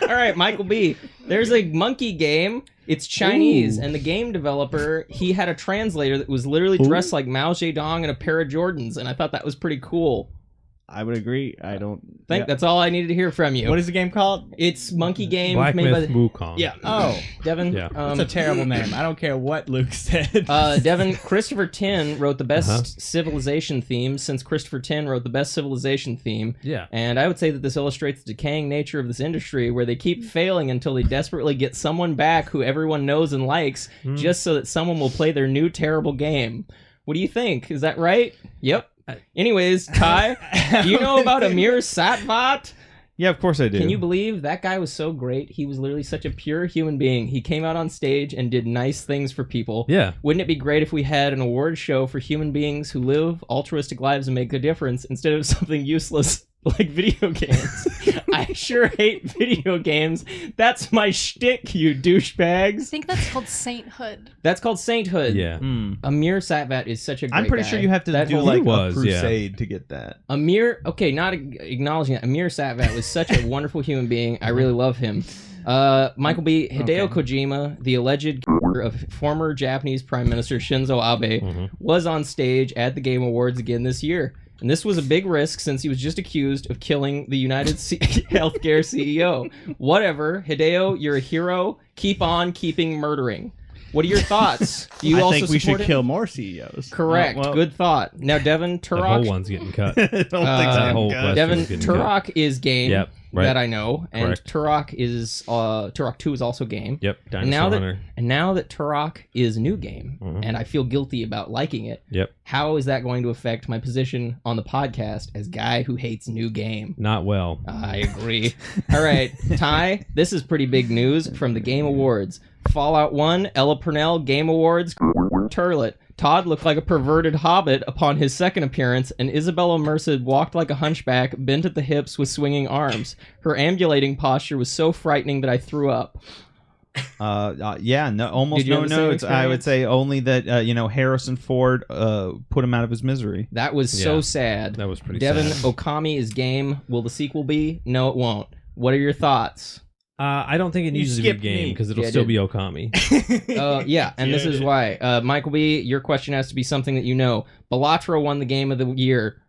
All right, Michael B. There's a monkey game. It's Chinese, and the game developer, he had a translator that was literally dressed like Mao Zedong in a pair of Jordans, and I thought that was pretty cool. I would agree. I don't Think that's all I needed to hear from you. What is the game called? It's monkey game Black made by Myth the... Wukong. Yeah. Oh, Devin. Yeah. that's a terrible name. I don't care what Luke said. Devin, Christopher Tin wrote the best Civilization theme since Christopher Tin wrote the best Civilization theme. Yeah. And I would say that this illustrates the decaying nature of this industry where they keep failing until they desperately get someone back who everyone knows and likes just so that someone will play their new terrible game. What do you think? Is that right? Yep. Anyways, Ty, do you know about Amir Satvat? Yeah, of course I do. Can you believe that guy was so great? He was literally such a pure human being. He came out on stage and did nice things for people. Yeah. Wouldn't it be great if we had an award show for human beings who live altruistic lives and make a difference instead of something useless like video games? I sure hate video games. That's my shtick, you I douchebags. think that's called sainthood. That's called sainthood. Yeah. Amir Satvat is such a great I'm pretty guy. sure you have to That do whole- like was, a yeah. crusade to get that. Amir, okay, not acknowledging that. Amir Satvat was such a wonderful human being. I really love him. Michael B. Hideo Kojima, the alleged of former Japanese Prime Minister Shinzo Abe, was on stage at the Game Awards again this year. And this was a big risk since he was just accused of killing the United Healthcare CEO. Whatever, Hideo, you're a hero. Keep on keeping murdering. What are your thoughts? Do you I also think we should support him? kill more CEOs. Correct. well- Good thought. Now, Devin That whole Turok. one's getting cut. I don't think that so. whole Good. question. Devin, getting cut. Turok is game Yep, right. that I know, and Correct. Turok is Turok 2 is also game. Yep. And Dinosaur now that Hunter. Turok is new game, Mhm. and I feel guilty about liking it. Yep. How is that going to affect my position on the podcast as guy who hates new game? Not well. I agree. All right, Ty, this is pretty big news from the Game Awards. Fallout 1, Ella Purnell, Game Awards, Turlet. Todd looked like a perverted hobbit upon his second appearance, and Isabella Merced walked like a hunchback, bent at the hips with swinging arms. Her ambulating posture was so frightening that I threw up. Yeah, no, almost Did you no have the same notes. I would experience? say only that Harrison Ford put him out of his misery. That was so Yeah, sad. that was pretty Devin, sad. Okami is game. Will the sequel be? No, it won't. What are your thoughts? I don't think it needs to be skipped game me. because it'll Yeah, still dude. be Okami. Yeah, and this is why. Michael B., your question has to be something that you know. Bellatra won the game of the year.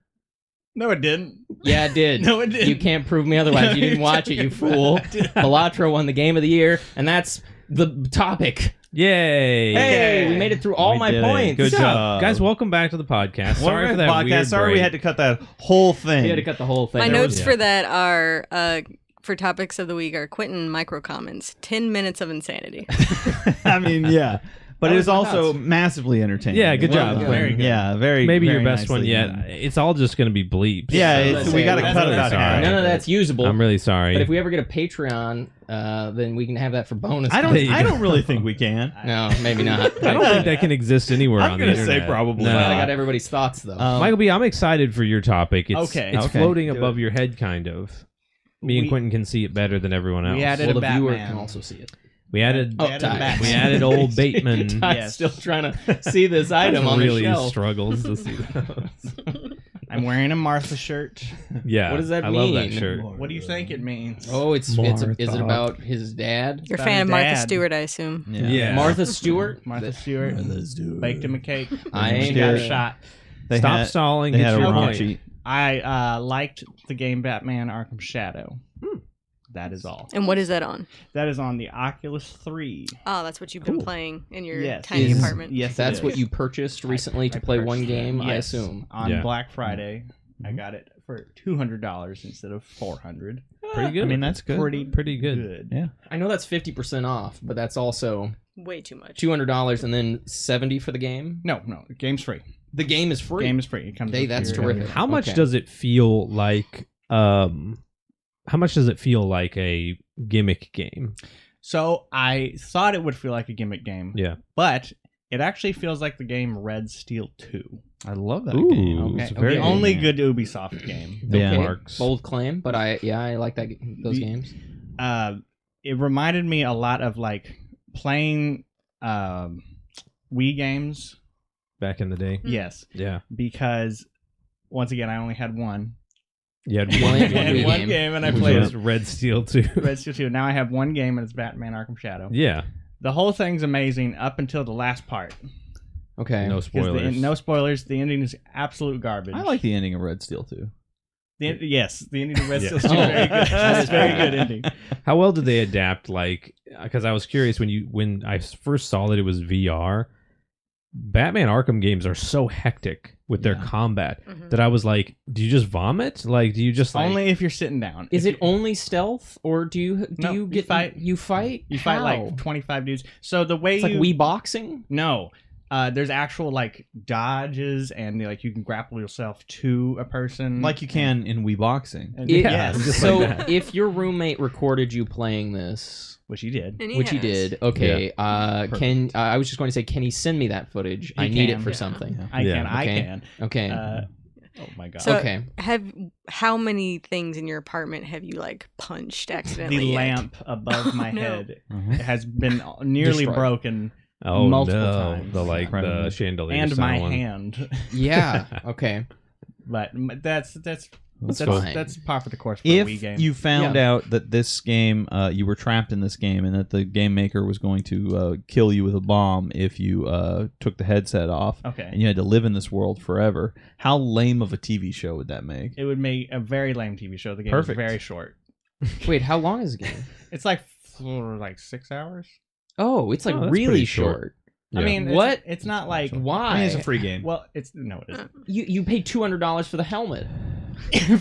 No, it didn't. Yeah, it did. No, it didn't. You can't prove me otherwise. You didn't watch it, you fool. Bellatra won the game of the year, and that's the topic. Yay! Hey, we made it through all We my did it. points. Good job. Guys, welcome back to the podcast. Sorry for that podcast. weird Sorry break. we had to cut that whole thing. We had to cut the whole thing. My There notes was- for that are for topics of the week are Quentin micro comments. 10 minutes of insanity. I mean, yeah. But That it was was my also thoughts. massively entertaining. Yeah, good job. Very good. Yeah, very. Maybe your very best one nicely yet. done. It's all just going to be bleeps. Yeah, Let's we say got to that's cut it really out. sorry. None of that's usable. I'm really sorry. But if we ever get a Patreon, then we can have that for bonus. I There you don't go. really think we can. No, maybe not. I don't think that can exist anywhere I'm on the gonna say internet. probably No. not. I got everybody's thoughts though. Michael B., I'm excited for your topic. It's, Okay. It's Okay. floating Do above it. your head, kind of. Me and We- Quentin can see it better than everyone else. We added well, a the viewer Batman. can also see it. We added, Oh, We added a Ty. Batman. we added old Bateman. Ty's Yes. still trying to see this item on really the shelf. struggles to see those. I'm wearing a Martha shirt. Yeah. What does that I love that mean? shirt. What do you think it means? Oh, is Martha. it about his dad? You're a About fan his of Martha dad. Stewart, I assume. Yeah. Martha Stewart. Martha Stewart baked him a cake. I She ain't got got a it. shot. Stop stalling. They Get had a your Okay. point. raunchy. I liked the game Batman Arkham Shadow. That is all. And what is that on? That is on the Oculus 3. Oh, that's what you've been playing in your Yes. tiny Is- apartment. Yes, That's it what is. you purchased recently to I play one purchased game, it. I Yes. assume. On Yeah. Black Friday. I got it for $200 instead of $400. Pretty good. I mean, that's good. Pretty good. Yeah. I know that's 50% off, but that's also Way too much. $200 and then $70 for the game. No, the game's free. The game is free. Game is free. It comes. Hey, with that's your- terrific. How much Okay. does it feel like? How much does it feel like a gimmick game? So I thought it would feel like a gimmick game. Yeah. But it actually feels like the game Red Steel 2. I love that Ooh. game. Okay. It's very The only good. good Ubisoft game. Yeah. Marks. Bold claim, but I like that those The- games. It reminded me a lot of like playing Wii games. Back in the day. Yes, Yeah. because once again I only had one. You had You one, only had I had Wii one game. game and I which played was Red Steel 2. Red Steel 2. Now I have one game and it's Batman Arkham Shadow. Yeah. The whole thing's amazing up until the last part. Okay. No 'Cause spoilers. no spoilers. The ending is absolute garbage. I like the ending of Red Steel too. Yes, the ending of Red Yeah. Steel 2 is very good. That's a very good ending. How well did they adapt? Like, because I was curious when I first saw that it was VR. Batman Arkham games are so hectic with their Yeah. combat Mhm. that I was like, do you just vomit? Like, do you just like, Only if you're sitting down. Is If it only stealth, or do you No, you you get fight. You fight. you fight How? like 25 dudes. So the way It's like you Wii boxing. No. There's actual like dodges and like you can grapple yourself to a person Like you can in Wii Boxing. And- Yeah, yes. just So like that. if your roommate recorded you playing this, which he did. And which he has. did, okay, can I was just going to say, can he send me that footage? I need it can. for Yeah. something. I Yeah. can. I Okay. can. Okay. Oh my god. So Okay. how many things in your apartment have you like punched accidentally? The yet? lamp above my No. head Uh-huh. has been nearly Destroyed. broken, oh multiple no, times. the like the Incredible. chandelier and my sound. hand. Yeah. Okay. But that's That's fine. that's par for the course for a Wii If game. you found out that this game, you were trapped in this game, and that the game maker was going to kill you with a bomb if you took the headset off, Okay. and you had to live in this world forever, how lame of a TV show would that make? It would make a very lame TV show. The game Perfect. is very short. Wait, how long is the game? It's like for like 6 hours. Oh, it's like Oh, that's really pretty short. short. I Yeah. mean, What? It's not like Why? I mean, it's a free game. well, it's no, it isn't. You paid $200 for the helmet.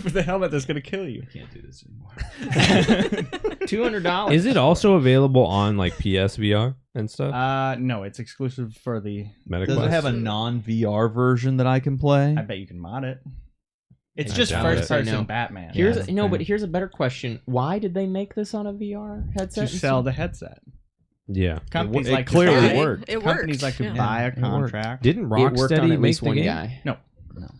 For the helmet that's gonna kill you. Can't do this anymore. $200. Is it also available on like PSVR and stuff? No, it's exclusive for the. Meta Does it Quest? have a non-VR version that I can play? I bet you can mod it. It's I just doubt first it. person No. Batman. Here's Yeah. no, but here's a better question. Why did they make this on a VR headset? to sell the headset. Yeah. Companies it like to clearly buy- worked. It Companies worked. like to yeah. buy a It worked. contract. Didn't It worked on Rocksteady at make least the one game? guy. No.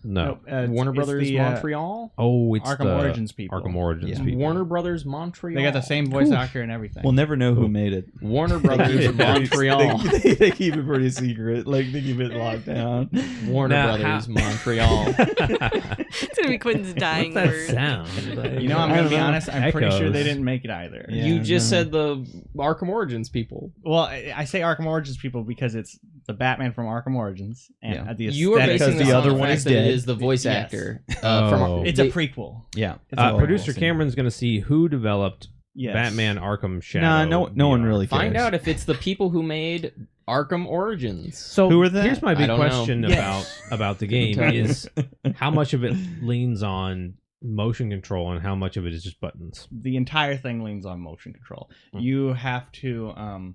Nope, Warner it's Brothers the, Montreal. Oh, it's Arkham the Origins people. Arkham Origins Yeah. people. Warner Brothers Montreal. They got the same voice Cool. actor and everything. We'll never know who Cool. made it. Warner Brothers Montreal. They keep it pretty secret. Like they keep it locked down. Warner Now, Brothers how- Montreal. It's gonna be Quentin's dying What's that word. sound? Like, you know, I'm I gonna don't be know. honest. I'm pretty sure they Echoes. didn't make it either. Yeah. You just no. said the Arkham Origins people. Well, I say Arkham Origins people because it's the Batman from Arkham Origins, and Yeah. the You are aesthetic- basing Because this the on other the one fact is that it dead. is the voice Yes. actor. Oh. From It's a prequel. Yeah. It's a Producer prequel. Cameron's going to see who developed Yes. Batman Arkham Shadow. No one VR. really cares. Find out if it's the people who made Arkham Origins. So Who are they? here's my I big don't know. question Yes. about the game tell you. is how much of it leans on motion control and how much of it is just buttons. The entire thing leans on motion control. Hmm. You have to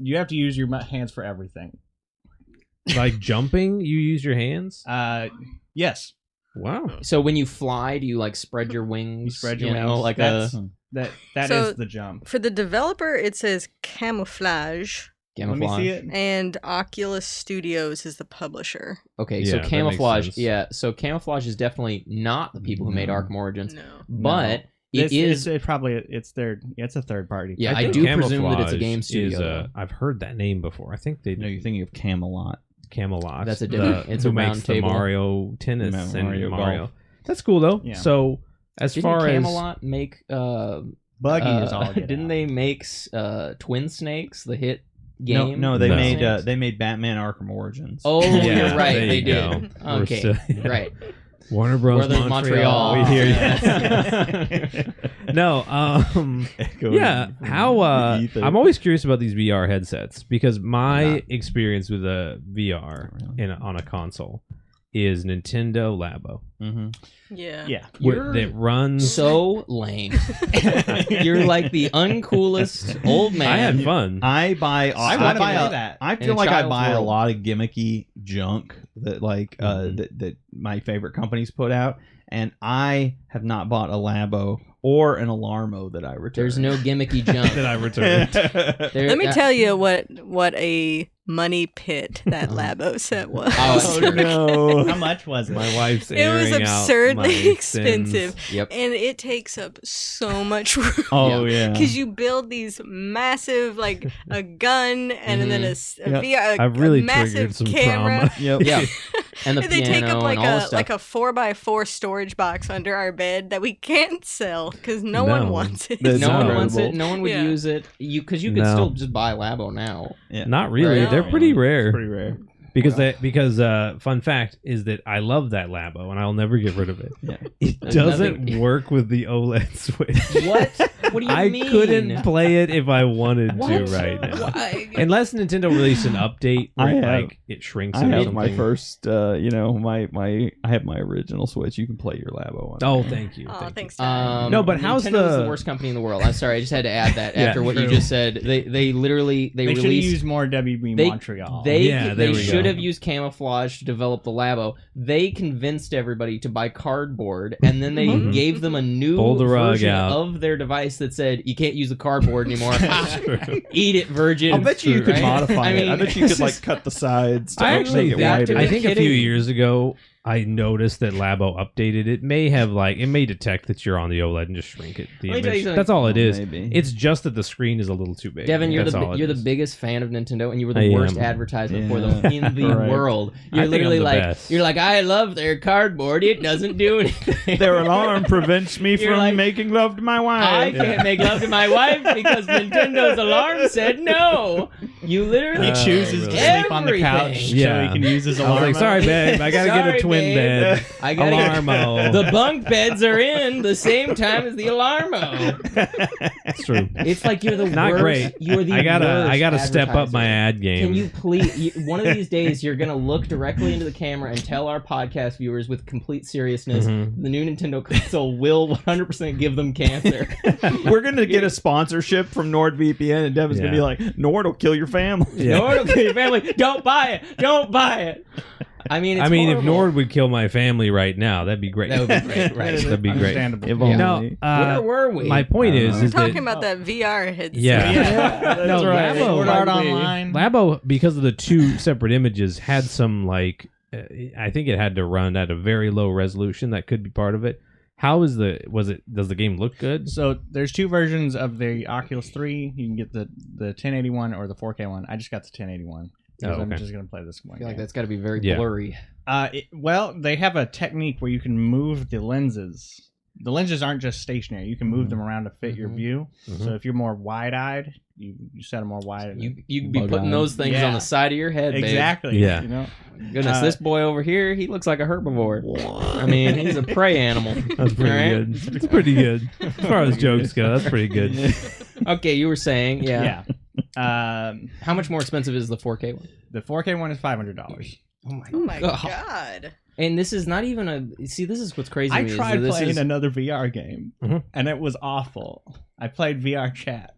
you have to use your hands for everything. Like jumping, you use your hands? Yes. Wow. So when you fly, do you like spread your wings? You spread your know, wings. like That So- is the jump. For the developer, it says camouflage, camouflage. Let me see it. and Oculus Studios is the publisher. Okay, Yeah, so that makes camouflage. sense. Yeah, so camouflage is definitely not the people who made Arkham Origins, No. but it is. It's a third party. Yeah, I think do presume that it's a Camouflage game studio. is, I've heard that name before. I think they No, you're thinking of Camelot. Camelot. That's a different- it's who a round makes table. the Mario Tennis and Mario Mario. Golf. That's cool though. Yeah. So as Didn't far Camelot make Buggy is all. didn't they make Twin Snakes the hit game? No, they No. made Batman Arkham Origins. Oh, Yeah, you're right. there They you go. did. We're Okay, still- right. as Warner Bros. Brothers Montreal. We hear you. Yeah. No, yeah. How? I'm always curious about these VR headsets because my experience with a VR on a console is Nintendo Labo. Mm-hmm. Yeah. Yeah. That runs. So lame. You're like the uncoolest old man. I had fun. I buy. I I want to buy play a- that. I In feel a like I child's buy a world. lot of gimmicky junk that that my favorite companies put out, and I have not bought a Labo or an Alarmo that I returned. There's no gimmicky junk. that I returned. Let me tell you what a money pit that Labo set was. Oh, sure. no! How much was it? My wife's It was airing out absurdly my expensive. sins. Yep. And it takes up so much room. Oh yeah. Because you build these massive, like a gun and then a Yep. VR, I've really a massive triggered some camera. trauma. Yep. Yeah. And the They piano take up like and all the a stuff. like a 4x4 storage box under our bed that we can't sell because no one No. wants it. That's no one No. wants it. No one would Yeah. use it. Because you could No. still just buy Labo now. Yeah. Not really. Right. They're pretty rare. Pretty rare. Because fun fact is that I love that Labo and I'll never get rid of it. Yeah. It There's doesn't nothing- work with the OLED Switch. What? What do you I mean? couldn't play it if I wanted What? to right now. Why? Unless Nintendo released an update where I have- like it shrinks I or have something. my first, my I have my original Switch. You can play your Labo on. Oh, there. thank you. Oh, thank you. thanks, Tom. No, but how's Nintendo's the- the worst company in the world? I'm sorry, I just had to add that Yeah, after what you true. just said. They literally They should have released. used more WB They- Montreal. Yeah, there They we should go. have used camouflage to develop the Labo. They convinced everybody to buy cardboard, and then they Mhm. gave them a new Pull the rug version out. of their device that said you can't use the cardboard anymore. True. Eat it, virgin. I bet you could Right? modify I it. I mean, bet you could like cut the sides to I make actually it that wider. to I be think a few kidding. years ago I noticed that Labo updated it. May have it may detect that you're on the OLED and just shrink it. The Let me tell you image. something. That's all it is. Maybe. It's just that the screen is a little too big. Devin, you're That's all the it is. biggest fan of Nintendo, and you were the I worst am. advertisement for Yeah. them in the Right. world. I You're think literally I'm the like, best. you're like, I love their cardboard. It doesn't do anything. Their alarm prevents me You're from like, making love to my I wife. can't make love to my wife because Nintendo's alarm said no. You literally He chooses to really? sleep on the couch Everything. Yeah. so he can use his I was alarm. like, sorry, babe, I gotta get Sorry, a twin babe. bed. I gotta Alarmo. The bunk beds are in the same time as the alarmo. It's true. It's like you're the Not worst. great. You're the I worst gotta step up my advertiser. ad game. Can you please? One of these days, you're gonna look directly into the camera and tell our podcast viewers with complete seriousness, Mhm. the new Nintendo console will 100% give them cancer. We're gonna get a sponsorship from NordVPN, and Devin's gonna be Yeah. like, "Nord will kill your family." Yeah. Nord will kill your family. Don't buy it. Don't buy it. I mean, it's I mean, if horrible. Nord would kill my family right now, that'd be great. That would be great, right? That'd be great. Understandable. If Yeah. only. No, Where were we? my point I don't is, know. We're is talking that about that VR headset. yeah, Yeah, no, right. Labo, Sword Art Online. Labo, because of the two separate images, had some like I think it had to run at a very low resolution. That could be part of it. How is does the game look good? So there's two versions of the Oculus 3. You can get the 1081 or the 4K one. I just got the 1081. Because Oh, I'm okay. just gonna play this one. I feel like game. that's got to be very Yeah. blurry. Well, they have a technique where you can move the lenses. The lenses aren't just stationary. You can move them around to fit your Mhm. view. Mhm. So if you're more wide-eyed, you set them more wide. You could be Bug putting eyed. those things Yeah. on the side of your head, babe. exactly. Yeah. You know. Goodness, this boy over here, he looks like a herbivore. I mean, he's a prey animal. That's pretty All right? good. It's pretty good as far as jokes go. That's pretty good. Okay, you were saying, yeah. Yeah. How much more expensive is the 4K one? The 4K one is $500. Oh my God. god. And this is not even a. See, this is what's crazy. I to me is tried that this playing is, another VR game, Mhm. and it was awful. I played VR Chat.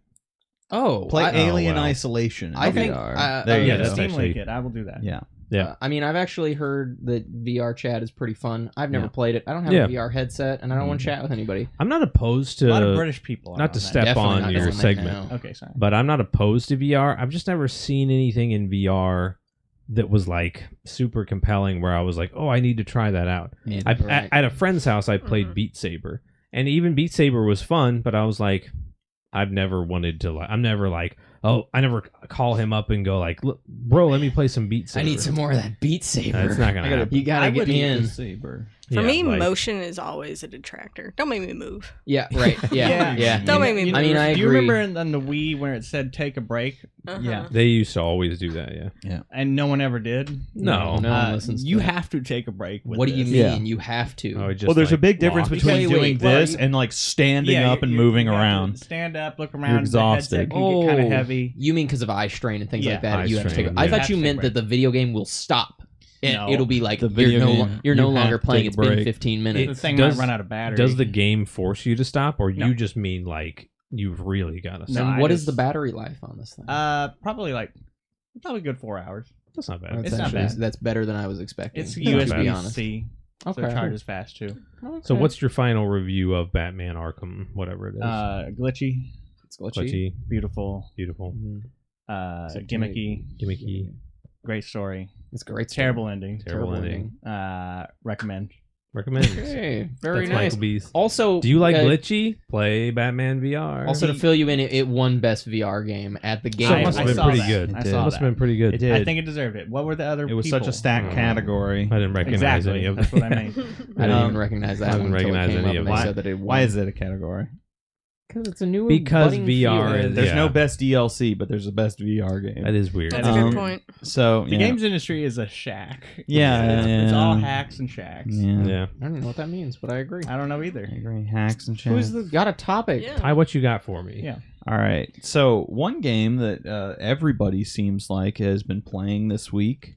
Oh, Play Alien wow. Isolation. I think there you yeah, go. that's Steam actually- Link it. I will do that. Yeah. Yeah. I mean, I've actually heard that VR chat is pretty fun. I've never Yeah. played it. I don't have Yeah. a VR headset, and I don't want to chat with anybody. I'm not opposed A lot of to British people. Are not to on that. step Definitely on not your doing that segment, now. Okay, sorry. but I'm not opposed to VR. I've just never seen anything in VR that was like super compelling where I was like, oh, I need to try that out. Yeah, I, right. at a friend's house, I played Mhm. Beat Saber, and even Beat Saber was fun, but I was like, I've never wanted to. I'm never like, oh, I never call him up and go like, look, bro, let me play some Beat Saber. I need some more of that Beat Saber. That's not gonna happen. You gotta get me in. Saber. For Yeah, me, like- motion is always a detractor. Don't make me move. Yeah, right. Yeah, yeah. Don't make me I mean, move. I Do you agree. remember on the Wii where it said take a break Yeah. They used to always do that. Yeah. and no one ever did? No. No one listens to you that. have to take a break. With What do you this. mean? Yeah. You have to. Oh, it just, Well, there's a like, big difference locked. between Wait, doing well, this and like standing Yeah, up and you moving have to around. Stand up, look around. exhausted. The headset can get kind of heavy. You mean because of eye strain and things Yeah, like that? eye You have to strain, take. yeah. I You thought have you to meant take a that the video game will stop. And No. it'll be like The video game, you're no you longer have to playing. take It's a been break. 15 The minutes. thing does- might run out of battery. Does the game force you to stop, or No. you just mean like you've really got to No, stop? And I what is just- the battery life on this thing? Probably good 4 hours. That's not bad. That's it's not actually- bad. That's better than I was expecting. It's to be honest. USB-C, so Okay. it charges fast too. So, what's your final review of Batman Arkham, whatever it is? Glitchy, It's glitchy. Glitchy, beautiful, beautiful, Mhm. gimmicky, gimmicky, great story, It's great. terrible ending. terrible ending. Recommend. Recommend. Okay, very That's nice. Michael B's. Also, Do you like glitchy? Play Batman VR. Also, to fill you in, it won best VR game at the game. So it must I have been saw pretty that. good. I It saw Must have that. been pretty good. It did. I think it deserved it. What were the other? It was people? such a stacked category. I didn't recognize Exactly. any of That's them. what I mean. I didn't even recognize that I didn't one until it recognize came any up of and they them. said that it won. Why is it a category? Because it's a new Because budding VR field. is- There's Yeah. no best DLC, but there's a best VR game. That is weird. That's a Um, good point. So The yeah. games industry is a shack. Yeah, It's all yeah. hacks and shacks. Yeah. Yeah. I don't know what that means, but I agree. I don't know either. I agree. Hacks and shit. Who's got a topic? Yeah. Ty, what you got for me? Yeah. All right. So one game that everybody seems like has been playing this week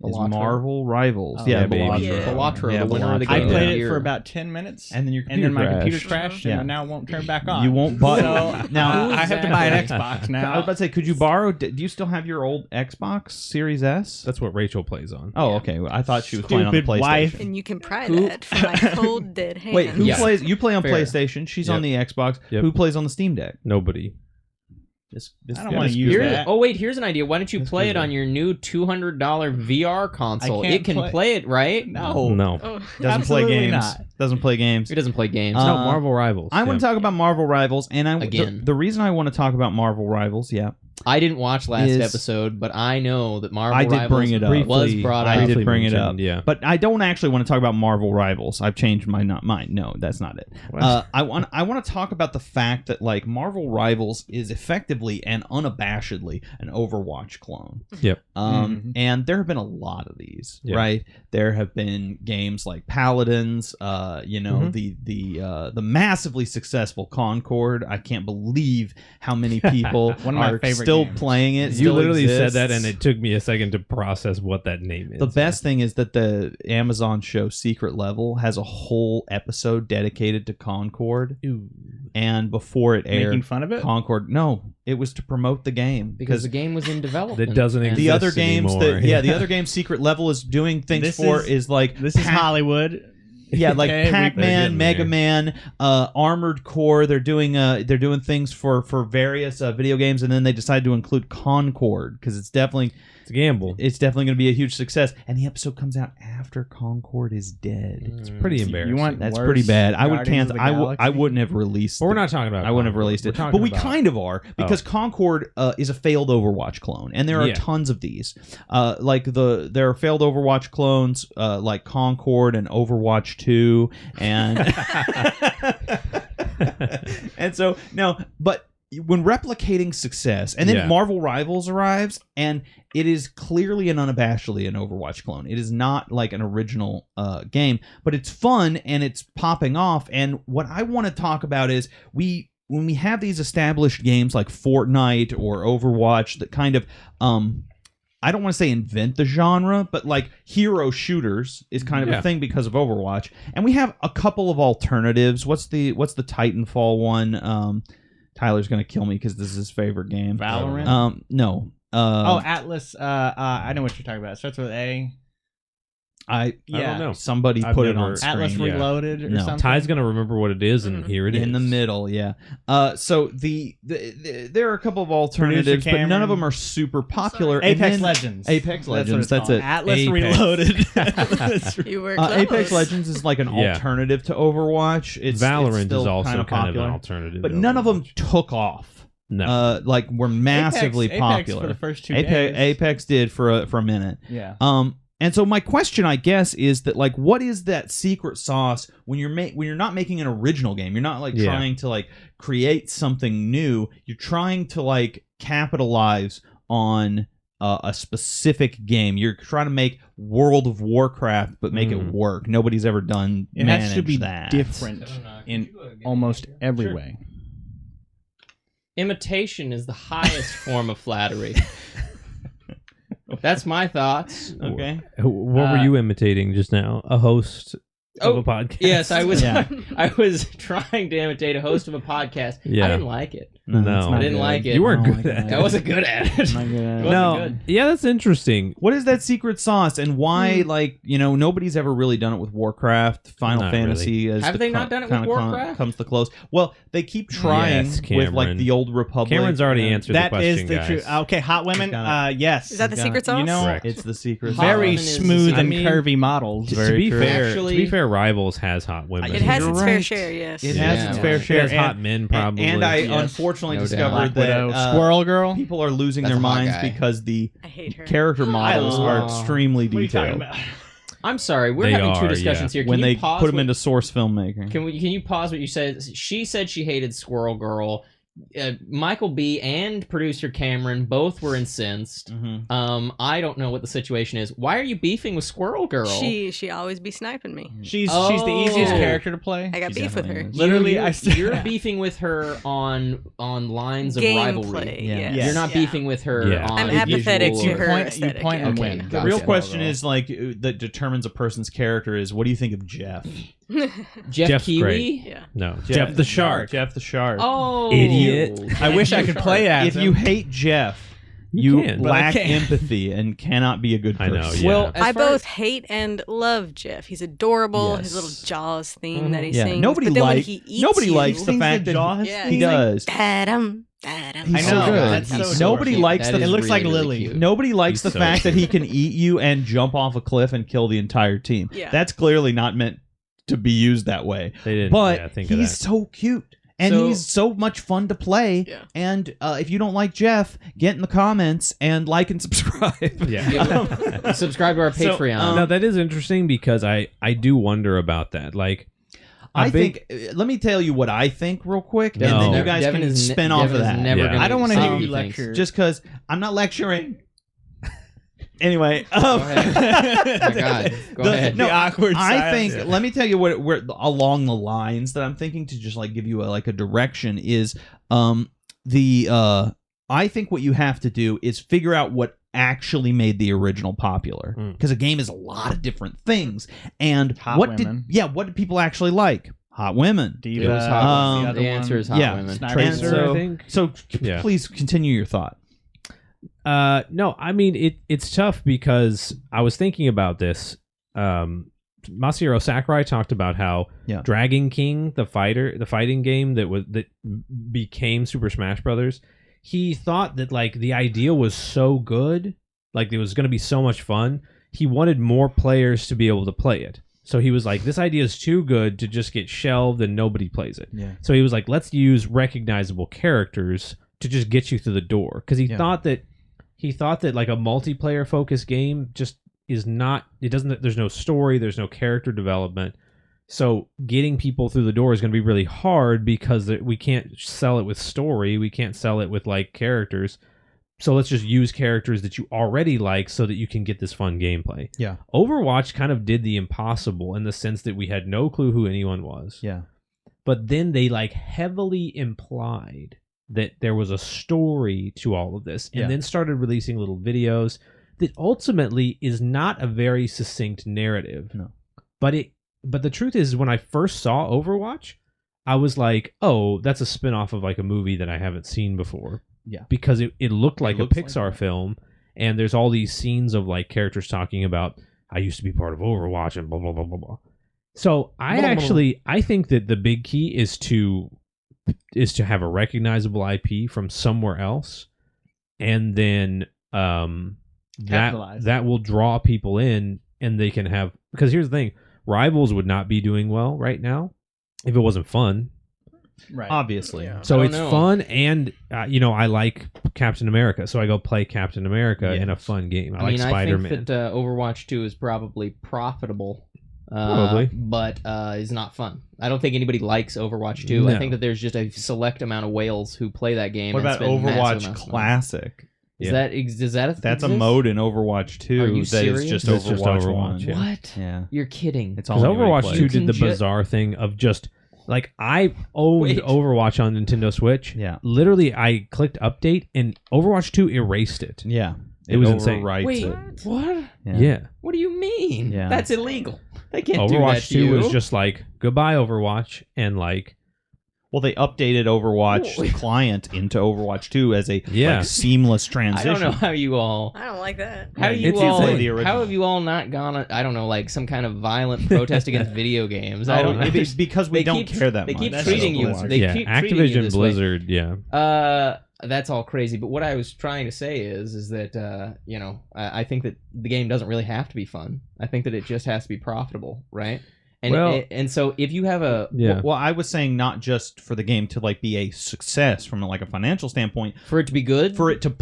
is Balatro? Marvel Rivals. Oh, yeah, yeah, baby. Balatro. Yeah. Balatro, Yeah, the winner of the Balatro. I game. played of the it year. for about 10 minutes, And then your and computer then my crashed. computer crashed, Yeah. and now it won't turn back on. You won't buy So now. Who I have to buy an exactly? Xbox I was now. about to say, could you borrow? Do you still have your old Xbox Series S? That's what Rachel plays on. Oh, okay. Well, I thought she was playing on the Stupid PlayStation. wife. And you can pry Who- that from my cold dead hand. Wait, who Yeah. plays? You play on Fair. PlayStation. She's Yep. on the Xbox. Yep. Who plays on the Steam Deck? Nobody. I don't want to use Here- that. Oh wait, here's an idea. Why don't you That's play it good. on your new $200 VR console? can't It can play it, right? No. No. Oh. Doesn't play Absolutely games. not. Doesn't play games. It doesn't play games. It's Uh, not Marvel Rivals. I want to talk about Marvel Rivals, and Again. the reason I want to talk about Marvel Rivals, I didn't watch last is- episode, but I know that Marvel I did Rivals bring it up. was Briefly- brought I up. did briefly bring it mentioned, up. Yeah. but I don't actually want to talk about Marvel Rivals. I've changed my mind. No, that's not it. What? I want to talk about the fact that like Marvel Rivals is effectively and unabashedly an Overwatch clone. Yep. Mhm. And there have been a lot of these, Yeah. right? There have been games like Paladins, Mhm. the massively successful Concord. I can't believe how many people One of my are favorite still games. playing it. You still literally said that, exists. and it took me a second to process what that name is. The best thing is that the Amazon show Secret Level has a whole episode dedicated to Concord, and before it aired, Making fun of it? Concord. No, it was to promote the game because the game was in development. That doesn't and the exist other games anymore. the other games Secret Level is doing things This for is- is like This is Pac- Hollywood. Yeah, like Okay, we- Pac-Man, They're getting Mega there. Man, Armored Core. They're doing things for various video games, and then they decide to include Concord because it's definitely It's a gamble. going to be a huge success. And the episode comes out after Concord is dead. It's pretty embarrassing. You want That's worse pretty bad. I would Guardians of cancel. the I Galaxy? wouldn't have released. But we're the- not talking about. I wouldn't have Concord. released We're it, talking but we about- kind of are because Concord is a failed Overwatch clone, and there are Yeah. tons of these. There are failed Overwatch clones like Concord and Overwatch 2, and and so no, but when replicating success, and then Yeah. Marvel Rivals arrives, and it is clearly and unabashedly an Overwatch clone. It is not like an original game, but it's fun and it's popping off. And what I want to talk about is when we have these established games like Fortnite or Overwatch that kind of I don't want to say invent the genre, but like hero shooters is kind of Yeah. a thing because of Overwatch. And we have a couple of alternatives. What's the Titanfall one? Tyler's gonna kill me because this is his favorite game. Valorant. No. Atlas. I know what you're talking about. It starts with A. I don't know. Somebody I've put it never- on screen. Atlas yeah. Reloaded or No. something. Ty's gonna remember what it is, and here it is in the middle, yeah. So the there are a couple of alternatives, but none of them are super popular. And Apex then- Legends. Apex what Legends. it's That's called. it. Atlas Apex. Reloaded. You were close. Apex Legends is like an Yeah. alternative to Overwatch. It's Valorant still is also kinda kind of popular, an alternative, but to none of them Overwatch. took off. No. Like were massively Apex popular for the first 2 Apex, days. Apex did for a minute. Yeah. And so my question, I guess, is that like, what is that secret sauce when you're not making an original game? You're not like trying to like create something new. You're trying to like capitalize on a specific game. You're trying to make World of Warcraft, but make it work. Nobody's ever done. It has to be that. different in almost every way. Imitation is the highest form of flattery. That's my thoughts. Okay. What were you imitating just now? A host of a podcast? Yes, I was. Yeah. I was trying to imitate a host of a podcast. Yeah. I didn't like it. No, it's not I didn't good. like it. You weren't I don't good like at it. I wasn't good at it. Not good at it. Wasn't No, good. yeah, that's interesting. What is that secret sauce, and why? Like, nobody's ever really done it with Warcraft, Final Not Fantasy. As Have the they not done it with kinda Warcraft? Comes the close. Well, they keep trying Yes, with like Cameron. the Old Republic. Cameron's already and answered That the is question, the guys. truth. Okay, hot women. Got Yes. Is that the Got secret it. sauce? You know, Correct. It's the secret. Hot sauce. very women is the smooth secret. and I mean, curvy models. To Very be true. fair, Actually- Rivals has hot women. It has You're its fair right. share, yes. It Yeah. has its fair It share. has hot men, probably. And I Yes. unfortunately No doubt. discovered Black Widow, that Squirrel Girl. people are losing That's their a hot minds guy. because the I hate her. character models are love- extremely What are you talking detailed about? I'm sorry. We're They having two are, discussions here. Can when you they pause put them what- into source filmmaking. Can you pause what you said? She said she hated Squirrel Girl. Michael B. and producer Cameron both were incensed. I don't know what the situation is. Why are you beefing with Squirrel Girl? She always be sniping me. She's the easiest Oh. character to play. I got She beef with definitely her. is. Literally, you're yeah. beefing with her on lines of Gameplay, rivalry. yes. Yes. You're not Yeah. beefing with her Yeah. on I'm apathetic visual to her or- You aesthetic. point yeah. and Okay. win. The Gotcha. real question is like that determines a person's character is what do you think of Jeff? Jeff Jeff's Kiwi. great. Yeah. No, Jeff the Shark. Jeff the Shark. Oh, Idiot. I wish I could play as If him. you hate Jeff, You you can. But I lack can't. empathy and cannot be a good I person. know, yeah. Well, as I far both hate and love Jeff. He's adorable. His Yes. little Jaws theme that he Yeah, sings. nobody but then when like- he eats nobody you, likes the Sings fact the that Jaws Yeah. he theme? does. Da-dum, He's I so know, good. that's so He's Nobody cute. likes That the- is It looks like really, really Lily. cute. Nobody likes He's the so fact that cute. he can eat you and jump off a cliff and kill the entire team. Yeah. That's clearly not meant to be used that way. They didn't. But think of he's that. so cute. And So- he's so much fun to play. Yeah. And if you don't like Jeff, get in the comments and like and subscribe. Yeah. Subscribe to our So, Patreon. No, that is interesting because I do wonder about that. Like, I a big- think. Let me tell you what I think real quick, No. and then you Devin guys can spin off of that. Never Yeah. gonna I don't want to say hear what you he thinks. lecture. Just because I'm not lecturing. Anyway, Go ahead. Oh my God. Go ahead. No, The awkward I silence. think. Let me tell you what where along the lines that I'm thinking to just like give you a direction is I think what you have to do is figure out what actually made the original popular because a game is a lot of different things and Hot what women. did people actually like? Hot women. Diva, It was hot women. the other The answer one. is hot Yeah. women. Sniper. And Tracer, so, I think. so Yeah. please continue your thought. No, I mean it's tough because I was thinking about this. Masahiro Sakurai talked about how Yeah. Dragon King, the fighting game that became Super Smash Brothers, he thought that like the idea was so good, like it was going to be so much fun. He wanted more players to be able to play it. So he was like, this idea is too good to just get shelved and nobody plays it. Yeah. So he was like, let's use recognizable characters to just get you through the door. Because he thought that like a multiplayer focused game just is not, there's no story, there's no character development. So getting people through the door is going to be really hard because we can't sell it with story. We can't sell it with like characters. So let's just use characters that you already like so that you can get this fun gameplay. Yeah. Overwatch kind of did the impossible in the sense that we had no clue who anyone was. Yeah. But then they like heavily implied that there was a story to all of this and then started releasing little videos that ultimately is not a very succinct narrative. No. But the truth is when I first saw Overwatch, I was like, oh, that's a spinoff of like a movie that I haven't seen before. Yeah. Because it looked like a looks Pixar like film, and there's all these scenes of like characters talking about, I used to be part of Overwatch and blah blah blah blah blah. So I think that the big key is to have a recognizable IP from somewhere else, and then that will draw people in, and they can have, because here's the thing, Rivals would not be doing well right now if it wasn't fun. Right. Obviously. Yeah. So it's fun, and I like Captain America, so I go play Captain America in a fun game. I like Spider-Man. I think that Overwatch 2 is probably profitable, Probably. but is not fun. I don't think anybody likes Overwatch 2. No. I think that there's just a select amount of whales who play that game. What and about spend massive Overwatch amounts of money. Classic? Is that That's a exist? mode in Overwatch 2 Are you that is serious? just That's Overwatch, just 1. Overwatch, yeah. What? Yeah. You're kidding. It's all Because Overwatch 2 You did the can bizarre thing of just, like, I owned Wait. Overwatch on Nintendo Switch. Yeah. Literally, I clicked update, and Overwatch 2 erased it. Yeah. It was insane. overwrites Wait, it. what? Yeah. What do you mean? Yeah. That's illegal. They can't do that Overwatch to 2 you. was just like, goodbye, Overwatch, and like, Well, they updated Overwatch Wait. client into Overwatch 2 as a Yeah. like, seamless I transition. don't know how you all. I don't like that. How do Yeah, you it's all? insane. The original. How have you all not gone? I don't know, like some kind of violent protest against video games. I don't. It's because we they don't keep- care that they much. keep That's treating just you. Blizzard. They yeah, keep treating you Activision this way. Blizzard, yeah. That's all crazy. But what I was trying to say is that I think that the game doesn't really have to be fun. I think that it just has to be profitable, right? And Well- and so if you have a Yeah. Well, I was saying not just for the game to like be a success from like a financial standpoint, for it to be good, for it to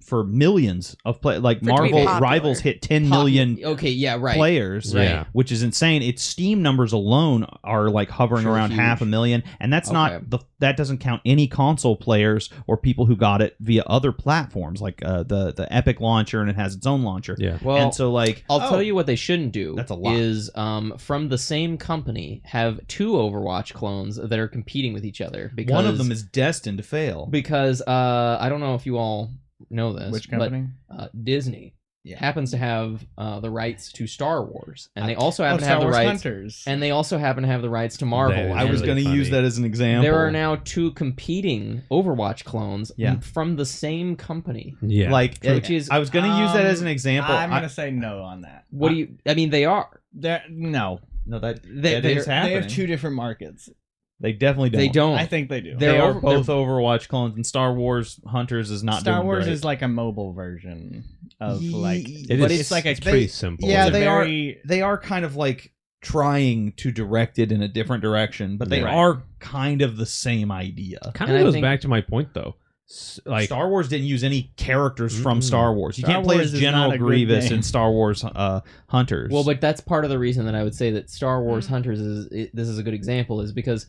for millions of play, like For it to be Marvel popular. Rivals hit 10 million Okay, yeah, right. players, Right. Yeah. which is insane. Its Steam numbers alone are like hovering Sure, around huge. 500,000, and that's Okay. not that doesn't count any console players or people who got it via other platforms like the Epic launcher, and it has its own launcher. Yeah. Well, and so like I'll tell you what they shouldn't do. That's a lot. Is from the same company have two Overwatch clones that are competing with each other. Because one of them is destined to fail. because I don't know if you all know this. Which company? But Disney Yeah. happens to have the rights to Star Wars, and they also happen to Star have the Wars rights. Hunters. And they also happen to have the rights to Marvel. That is I was And going to funny. use that as an example. there are now two competing Overwatch clones Yeah. from the same company. Yeah. like Which is I was going to use that as an example. I'm gonna say no on that. what do you? I mean, they are. No, that They- is they're- happening. they have two different markets. They definitely don't. They don't. I think they do. They're They are over- both Overwatch clones, and Star Wars Hunters is not Star doing Wars great. is like a mobile version of like. It but is- it's like a it's pretty simple. Yeah, it's a they very, they are kind of like trying to direct it in a different direction, but they Right. are kind of the same idea. Kind And of I goes think- back to my point, though. Like, Star Wars didn't use any characters from Mm-mm. Star Wars. You Star can't play Wars as is General not a good Grievous game. in Star Wars Hunters. Well, but that's part of the reason that I would say that Star Wars Hunters this is a good example, is because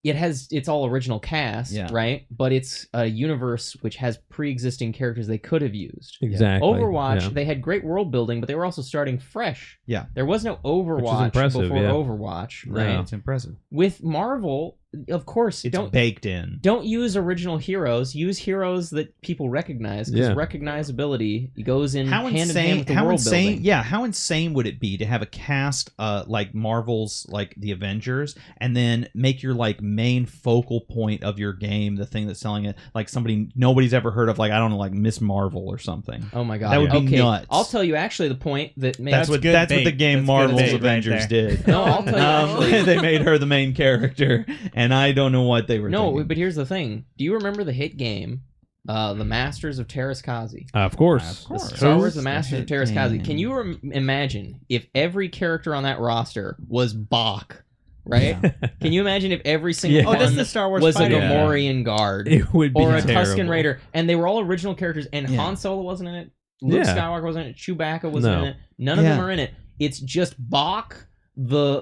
it's all original cast, Yeah. right? But it's a universe which has pre-existing characters they could have used. exactly. Overwatch, yeah. they had great world building, but they were also starting fresh. Yeah. There was no Overwatch impressive, before yeah. Overwatch, No. right? it's impressive. With Marvel, of course, It's don't baked in. don't use original heroes. Use heroes that people recognize, because Yeah. recognizability goes in How hand in hand insane! with the How world insane! building. Yeah, how insane would it be to have a cast like Marvel's, like the Avengers, and then make your like main focal point of your game the thing that's selling it, like somebody nobody's ever heard of, like I don't know, like Miss Marvel or something. Oh my god, That would be okay. nuts. I'll tell you actually the point that made That's what good that's what the bait. game That's good Marvel's bait right Avengers there. did. No, I'll tell you actually. They made her the main character, and I don't know what they were. No, thinking. but here's the thing. Do you remember the hit game, The Masters of Terraskazi? Of course. Of course. Star Wars: The Who's Masters of the hit Terraskazi. game? Can you imagine if every character on that roster was Bach, right? Can you imagine if every single Yeah. Oh, that's one the Star Wars was a fighting game. Gamorrean guard It would be or a terrible. Tusken Raider, and they were all original characters, and Yeah. Han Solo wasn't in it, Luke Yeah. Skywalker wasn't in it, Chewbacca wasn't No. in it, none of them Yeah. are in it. It's just Bach, the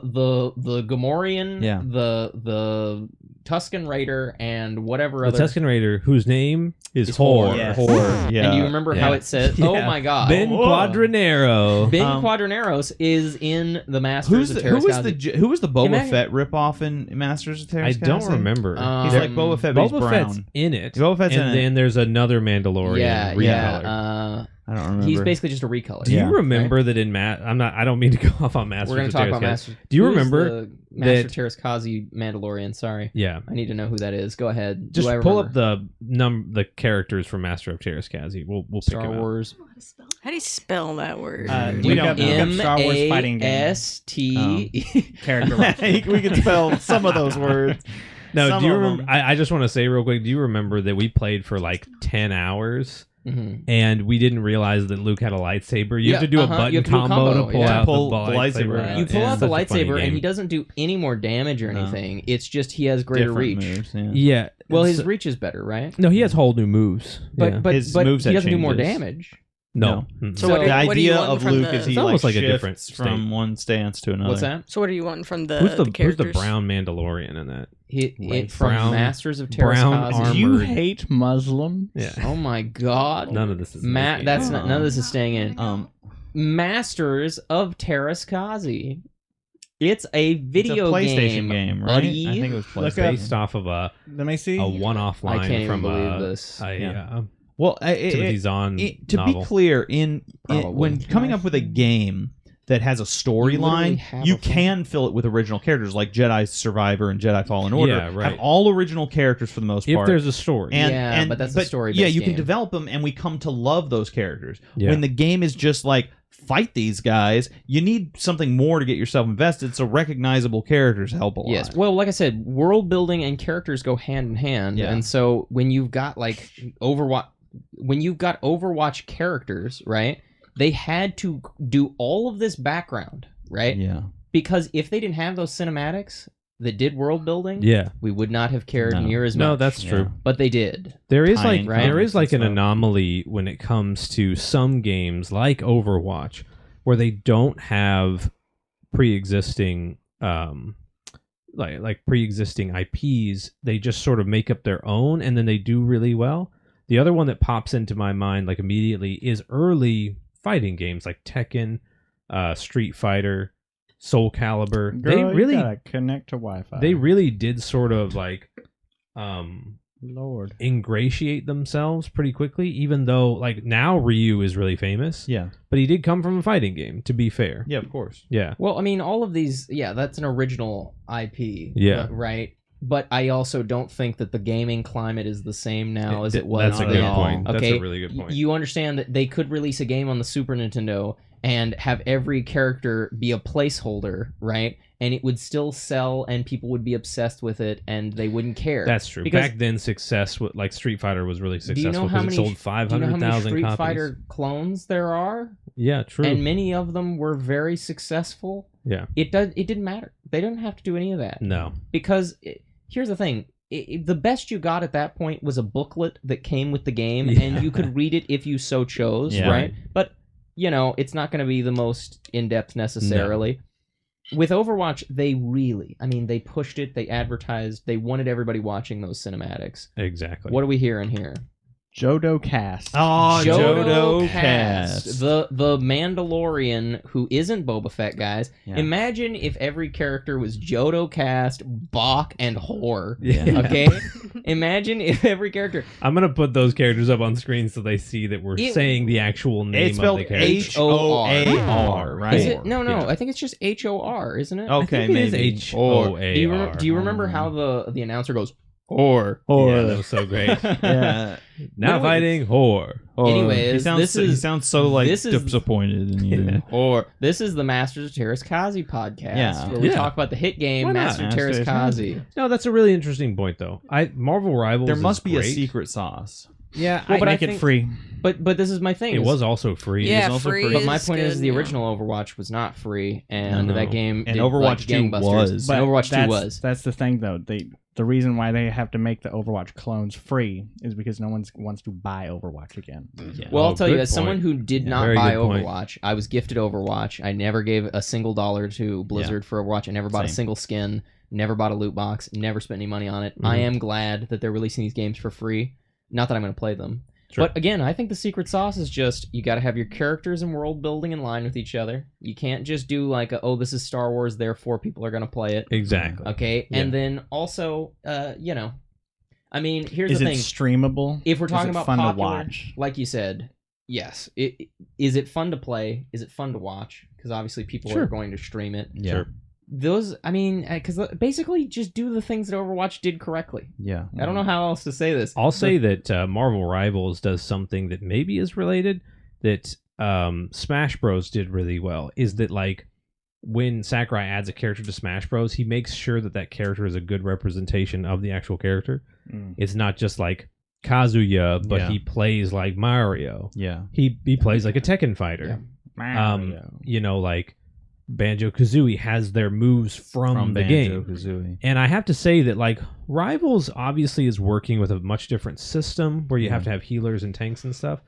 Gamorrean, Yeah. the Tusken Raider, and whatever The other. Tusken Raider, whose name is It's Hor. Hor. Yes. Yeah. And do you remember how Yeah. it said? Oh Yeah. my god! Ben Whoa. Quadranero. Ben Um, Quadraneros is in the Masters of who was Terraskazi. who was the Boba Imagine- Fett ripoff in Masters of I Terraskazi? don't remember. He's like Boba Fett, but he's Boba brown. Fett's in it. Boba Fett's and in it. then there's another Mandalorian Yeah, recolor. yeah. I don't remember. He's basically just a recolor. Do you remember that in I don't mean to go off on Masters. We're going to talk about Masters. Masters. Do you Who is remember the Master Terrace Kazi Mandalorian? Sorry. Yeah. I need to know who that is. Go ahead. Just Do I pull remember? up the characters from Master of Terrace-Kazi. We'll pick Star them out. Wars. How do you spell that word? We got Star Wars fighting game. M-A-S-T. Character. We can spell some of those words. No, Some do you of remember? them. I just want to say real quick. Do you remember that we played for like 10 hours and we didn't realize that Luke had a lightsaber? You have to do a button you have to do a combo to combo, pull yeah. out Pull the the lightsaber lightsaber. out. You pull out the Such a funny lightsaber, and game. he doesn't do any more damage or anything. It's just he has greater Different reach. moves, yeah. Yeah. Well, it's- his reach is better, right? no, he has whole new moves. But Yeah. but His but he moveset doesn't do more changes. damage. no. So So what, The what do you idea want of from Luke the, is he It's like almost like a shifts different from state. one stance to another. What's that? So what do you want from the who's the characters? brown Mandalorian in that? From brown- Masters of Terrace brown Kazi. armor. You hate Muslims? Yeah. Oh my god. None of this is Matt, making that's it. not. None of this is staying in. Masters of Terrace Kazi. It's a video it's a PlayStation game, right? buddy. I think it was It's PlayStation. based off of a Let me see. one-off I line can't even from believe this. Well, Timothy Zahn to novel. be clear, Probably. when coming up with a game that has a literally storyline, have you a full- can fill it with original characters like Jedi Survivor and Jedi Fallen Order. Yeah, right. Have all original characters for the most If part. there's a story. Yeah, but that's a story-based Yeah, you can game. develop them, and we come to love those characters. Yeah. When the game is just like fight these guys, you need something more to get yourself invested. So recognizable characters help a lot. Yes. Well, like I said, world building and characters go hand in hand. Yeah. And so when you've got like Overwatch characters, right? They had to do all of this background, right? Yeah. Because if they didn't have those cinematics that did world building, Yeah. we would not have cared No. near as much. No, that's true. But they did. There is Tying like there is like an comics and stuff. anomaly when it comes to some games like Overwatch where they don't have pre-existing like pre-existing IPs. They just sort of make up their own and then they do really well. The other one that pops into my mind like immediately is early fighting games like Tekken, Street Fighter, Soul Calibur. Girl, They really you gotta connect to Wi-Fi. they really did sort of like Lord. ingratiate themselves pretty quickly, even though like now Ryu is really famous. Yeah. But he did come from a fighting game, to be fair. Yeah, of course. Yeah. Well, I mean, all of these, yeah, that's an original IP. Yeah. Right? But I also don't think that the gaming climate is the same now as it was That's a then. good point. That's Okay, a really good point. You understand that they could release a game on the Super Nintendo and have every character be a placeholder, right? And it would still sell, and people would be obsessed with it, and they wouldn't care. That's true. Because- Back then, success with like Street Fighter was really Do you know successful how because many? it sold do you know how many 500,000 Street copies. Fighter clones there are? Yeah, true. And many of them were very successful. Yeah. It didn't matter. They didn't have to do any of that. No. Because here's the thing. The best you got at that point was a booklet that came with the game, Yeah. and you could read it if you so chose, Yeah. right? But, you know, it's not going to be the most in-depth necessarily. With Overwatch, they pushed it, they advertised, they wanted everybody watching those cinematics. Exactly. What are we hearing here? Jodo Cast. Oh, Jodo Cast. the Mandalorian who isn't Boba Fett, guys. Yeah. Imagine if every character was Jodo Cast, Bach, and Whore. Yeah. Okay? Imagine if every character... I'm gonna put those characters up on screen so they see that we're saying the actual name It's of spelled the character. H-O-A-R, right? Is it? No, Yeah. I think it's just H-O-R, isn't it? Okay, I think it is maybe. H-O-A-R. Do you remember how the announcer goes, Whore? Yeah, that was so great. Yeah. Now Anyways. fighting whore. Anyways, he sounds, this he is- sounds so like this is- disappointed in you. Or this is the Masters of Terrace Kazi podcast, Yeah. where we Yeah. talk about the hit game Why not? Master of Terrace Masters Kazi. No, that's a really interesting point, though. Marvel Rivals. There is must be great. a secret sauce. Yeah, Well, but I Make it think- free. But this is my thing. it is- was also free. Yeah, It was also free But my is point is, good, the yeah. original Overwatch was not free, and No. that game And did, Overwatch like, 2 gangbusters. was. But Overwatch 2 was. That's the thing, though. The reason why they have to make the Overwatch clones free is because no one wants to buy Overwatch again. Yeah. Well, Oh, I'll tell you, good as someone point. who did Yeah, not very buy good point. Overwatch, I was gifted Overwatch. I never gave a single dollar to Blizzard for Overwatch. I never bought a Same. single skin, never bought a loot box, never spent any money on it. Mhm. I am glad that they're releasing these games for free. Not that I'm going to play them. Sure. But again, I think the secret sauce is just you got to have your characters and world building in line with each other. You can't just do like, this is Star Wars, therefore people are going to play it. Exactly. Okay, Yeah. and then also, I mean, here's Is the it thing. streamable? If we're Is talking it about fun popular, to watch? like you said, yes. Is it fun to play? Is it fun to watch? Because obviously people are going to stream it. Yeah. Sure. Those, I mean, because basically just do the things that Overwatch did correctly. Yeah. I don't know how else to say this. I'll say that Marvel Rivals does something that maybe is related that Smash Bros did really well. Is that like when Sakurai adds a character to Smash Bros, he makes sure that that character is a good representation of the actual character. It's not just like Kazuya, but he plays like Mario. Yeah. He plays like a Tekken fighter. Mario. You know, like Banjo-Kazooie has their moves from the game. Banjo-Kazooie. And I have to say that like Rivals obviously is working with a much different system where you have to have healers and tanks and stuff.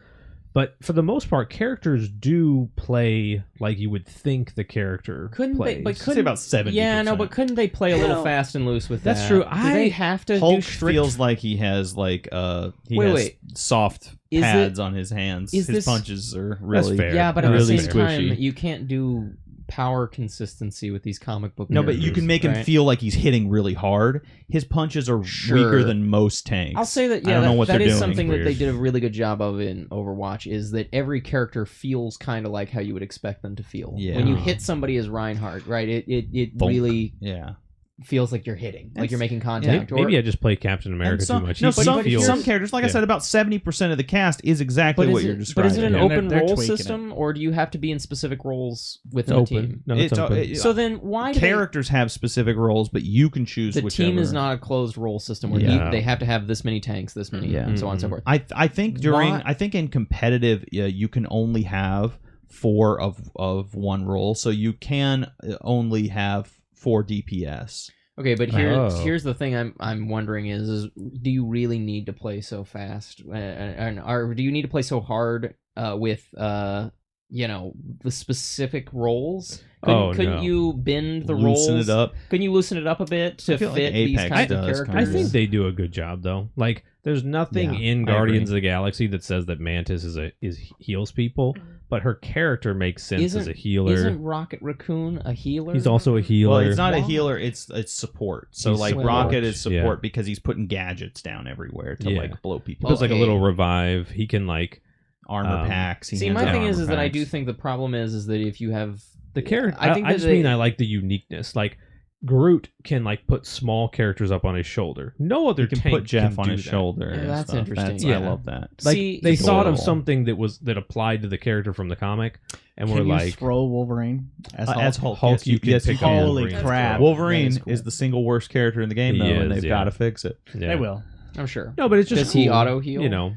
But for the most part, characters do play like you would think the character plays. But Say couldn't about 70%. Yeah, no, but couldn't they play a little fast and loose with That's that? true. Do they have to Hulk do strict... feels like he has like Wait. soft Is pads on his hands. is His this- punches are really fair. Yeah, but at really the same time, squishy. you can't do power consistency with these comic book No, but you can make him right? feel like he's hitting really hard. His punches are weaker than most tanks. I'll say that, I don't know what that they're is doing. something that Weird. they did a really good job of in Overwatch, is that every character feels kind of like how you would expect them to feel. Yeah. When you hit somebody as Reinhardt, right, it Thunk. really Yeah. feels like you're hitting, like you're making Maybe, contact. maybe I just play Captain America too much. No, He some feels- characters, like I said, about 70% of the cast is exactly what you're But describing. is it an Yeah. open They're role tweaking system, or do you have to be in specific roles within It's the open. team? No, it's open. So then why do Characters have specific roles, but you can choose the whichever. team is not a closed role system where Yeah. they have to have this many tanks, this many, Yeah. and so on and so forth. I think Why- in competitive you can only have 4 of one role, so you can only have 4 DPS. Okay, but Oh. here's the thing I'm wondering is do you really need to play so fast, or do you need to play so hard with the specific roles? Couldn't you bend the Loosen roles? it up. Couldn't you loosen it up a bit to I feel fit like these Apex kinds of does characters? kinda. I think they do a good job though. Like, there's nothing Yeah, in I Guardians agree. of the Galaxy that says that Mantis is heals people, but her character makes sense as a healer. Isn't Rocket Raccoon a healer? He's also a healer. Well, it's not a Why? healer; it's support. So He's like support. Rocket is support Yeah. because he's putting gadgets down everywhere to Yeah. like blow He people. does like a Okay. little revive. He can like Armor packs. He See, hands my out thing is armor that I packs. do think the problem is that if you have the character. I think I that just they- mean I like the uniqueness. Like Groot can like put small characters up on his shoulder. No other You can tank put Jeff can on do his that. shoulder. Yeah, and that's stuff. interesting. Yeah. I love that. Like See, they thought of adorable. something that applied to the character from the comic, and Can we're you like, throw Wolverine as Hulk? As Hulk, Hulk, yes, you can yes, pick you up can. Holy Wolverine. crap. Wolverine That is cool. is the single worst character in the game, though, He and is, they've yeah. got to fix it. Yeah. They will. I'm sure. No, but it's just Does he cool, auto-heal? You know,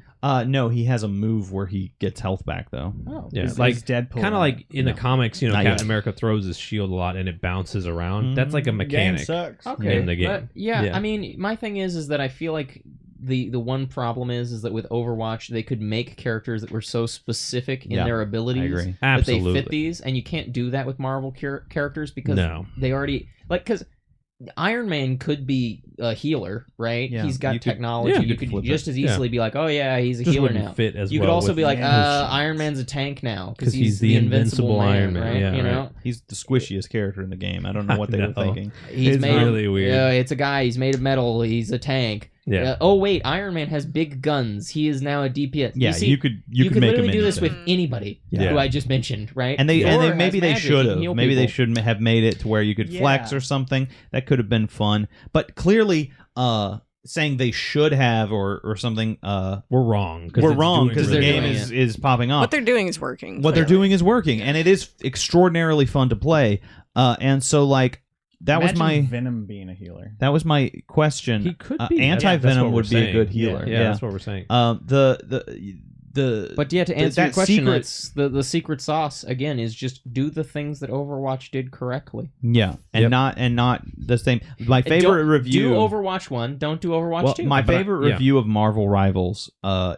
No, he has a move where he gets health back, though. Oh, yeah, Is- like is Deadpool kind of like in the No. comics, Not Captain yet. America throws his shield a lot and it bounces around. That's like a Game mechanic. sucks. okay. in the game. But yeah, Yeah. I mean, my thing is that I feel like the one problem is that with Overwatch they could make characters that were so specific in Yeah, their abilities I agree. that Absolutely. they fit these, and you can't do that with Marvel characters because No. they already because Iron Man could be a healer, right? Yeah, He's got you could- technology. yeah, you you could could flip just it. as easily be like, oh yeah, he's a Just healer wouldn't now. fit as You well could also with be like, his- Iron Man's a tank now because 'Cause he's the invincible man, Iron Man, right? yeah, you right. know, He's the squishiest character in the game. I don't know what they I were know. thinking. he's It's made really weird. Yeah, it's a guy. He's made of metal. He's a tank. Yeah. Oh wait, Iron Man has big guns. He is now a DPS. Yeah, see, you could you could make literally him do this anything. with anybody Yeah. who I just mentioned, right? And they Thor has maybe they magic, he should can have. heal Maybe they people. should have made it to where you could flex Yeah. or something. That could have been fun. But clearly, saying they should have or something, We're wrong. we're wrong because the really game doing is popping off. What they're doing is working. What they're clearly. doing is working, and it is extraordinarily fun to play. And so like that Imagine was my Venom being a healer. that was my question. He could be. Anti That's what Venom we're would be a saying. good healer. Yeah, that's what we're saying. The But yeah, to answer your that question, secret- it's the secret sauce again is just do the things that Overwatch did correctly. yeah, and Yep. not the same. My And favorite don't review. Do Overwatch 1. Don't do Overwatch Well, 2. my But favorite yeah. review of Marvel Rivals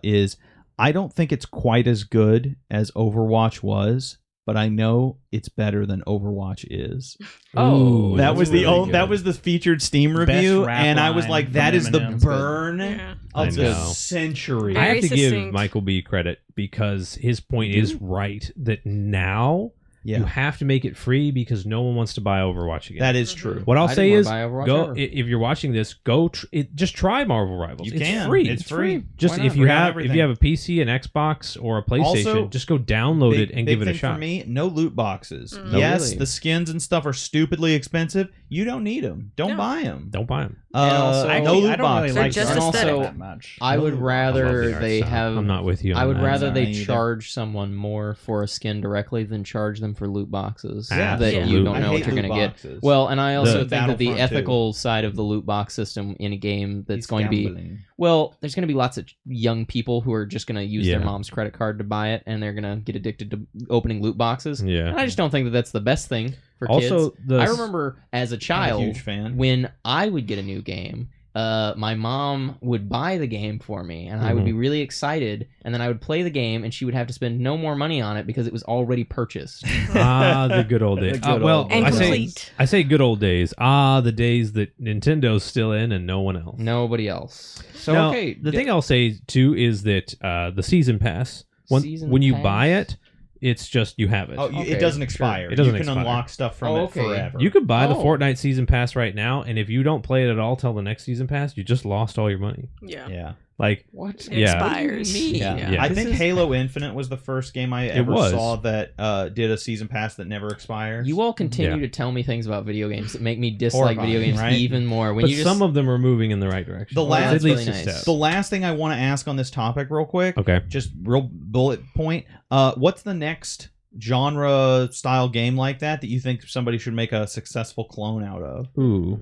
is I don't think it's quite as good as Overwatch was, but I know it's better than Overwatch is. Oh, Ooh, that that's was the really old, that good. was the featured Steam Best review, rap and I was line like, from that is the Eminem. burn Yeah. I of the know. century. I have Very to give succinct. Michael B credit because his point is right that now Yeah. You have to make it free because no one wants to buy Overwatch again. That is true. What I'll I say didn't is, wanna buy Overwatch go ever. if you're watching this, go just try Marvel Rivals. You It's can. free. It's free. Just Why not? if you Free on have everything. a PC, an Xbox, or a PlayStation, Also, just go download it and give it a thing shot. For me, no loot boxes. No, Yes, really. the skins and stuff are stupidly expensive. You don't need them. Don't No. buy them. Don't buy them. And also- no Actually, loot I don't really boxes. They're like just the art aesthetic. style Also, that much. I would I love rather the art they style. have. I'm not with you. On I would that. rather they either. charge someone more for a skin directly than charge them for loot boxes Yeah. that Yeah. you I don't know what hate you're going to loot get. boxes. Well, and I also The think that the Battlefront 2. ethical side of the loot box system in a game that's He's going to be gambling. well, there's going to be lots of young people who are just going to use their Yeah. mom's credit card to buy it, and they're going to get addicted to opening loot boxes. Yeah. And I just don't think that that's the best thing for Also, kids. the I remember as a I'm child, a huge fan. when I would get a new game, my mom would buy the game for me, and I would be really excited, and then I would play the game, and she would have to spend no more money on it because it was already purchased. the good old days. The good Well, old And I say complete. good old days. The days that Nintendo's still in and no one else. Nobody else. So Now, okay, the thing I'll say too is that the season pass, Season when you pass? buy it, it's just you have it. Oh, Okay, it doesn't sure. expire. It doesn't You can expire. unlock stuff from Oh, it okay. forever. You could buy the Oh. Fortnite season pass right now, and if you don't play it at all till the next season pass, you just lost all your money. Yeah. Yeah. Like, what? Yeah. Expires. What do you mean? Yeah. Yeah. I This think is- Halo Infinite was the first game I ever was. saw that did a season pass that never expires. You all continue Yeah. to tell me things about video games that make me dislike video Horrifying, games right? even more. When but you some of them are moving in the right direction. The Well, last- that's at least really a nice. step. The last thing I want to ask on this topic real quick, Okay. just real bullet point, what's the next genre style game like that you think somebody should make a successful clone out of? Ooh.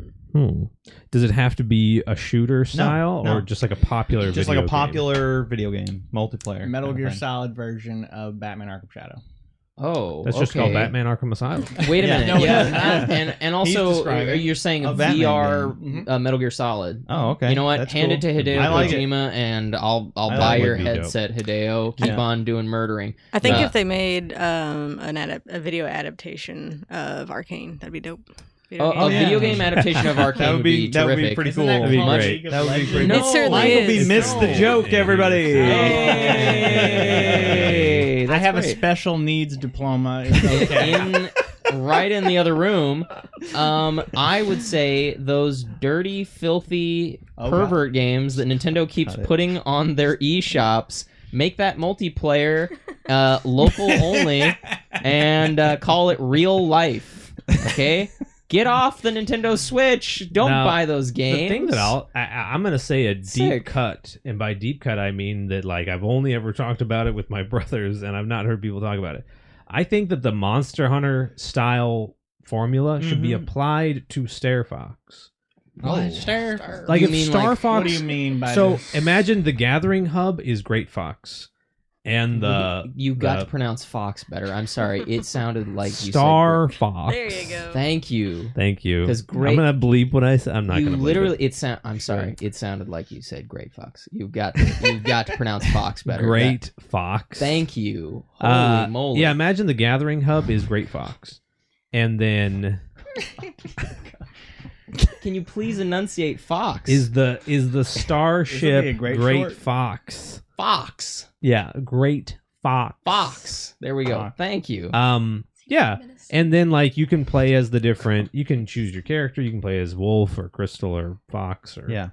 Does it have to be a shooter style no. or just like a popular Just video like a popular video game, multiplayer. Metal kind of Gear thing. Solid version of Batman Arkham Shadow. Oh, That's just okay. called Batman Arkham Asylum. Wait a Yeah. minute. No, Yeah, yeah. and also describing you're saying a a Batman VR game. Metal Gear Solid. Oh, okay. You know what? That's Hand cool. it to Hideo I like it. Kojima, and I'll I buy like it. your Would be dope. headset, Hideo. Keep Yeah. on doing murdering. I think Uh, if they made a video adaptation of Arcane, that'd be dope. Video game. A yeah. video game adaptation of Arcane That would be terrific. pretty Isn't cool. that That'd be called great. League of That would be Legends? pretty No, It certainly Michael B. is. missed the No. joke, everybody. Hey, I that's have a great. special needs diploma. It's okay. right in the other room. I would say those dirty, filthy Oh, pervert games that Nintendo keeps Got it. putting on their eShops. Make that multiplayer, local only, and call it real life. Okay, get off the Nintendo Switch. Don't Now, buy those games. The thing that I'm gonna say a deep Sick. cut, and by deep cut I mean that like I've only ever talked about it with my brothers, and I've not heard people talk about it. I think that the Monster Hunter style formula should be applied to Star Fox. Oh, Star. Like You if mean, Star like, Fox. What do you mean by So this? imagine the Gathering Hub is Great Fox, and the you got the to pronounce Fox better. I'm sorry, it sounded like you Star said. Fox. There you go. Thank you. Thank you. 'Cause great- I'm gonna bleep what I said. I'm not You gonna bleep literally it. I'm sorry. It sounded like you said Great Fox. You've got to pronounce Fox better. Great Fox. Thank you. Holy moly. Yeah, imagine the Gathering Hub is Great Fox, and then Can you please enunciate Fox? is the starship a great Great short? Fox? Fox. Yeah, Great Fox. Fox. There we go. Fox. Thank you. Yeah, and then like you can play as the different. You can choose your character. You can play as Wolf or Crystal or Fox or Yeah.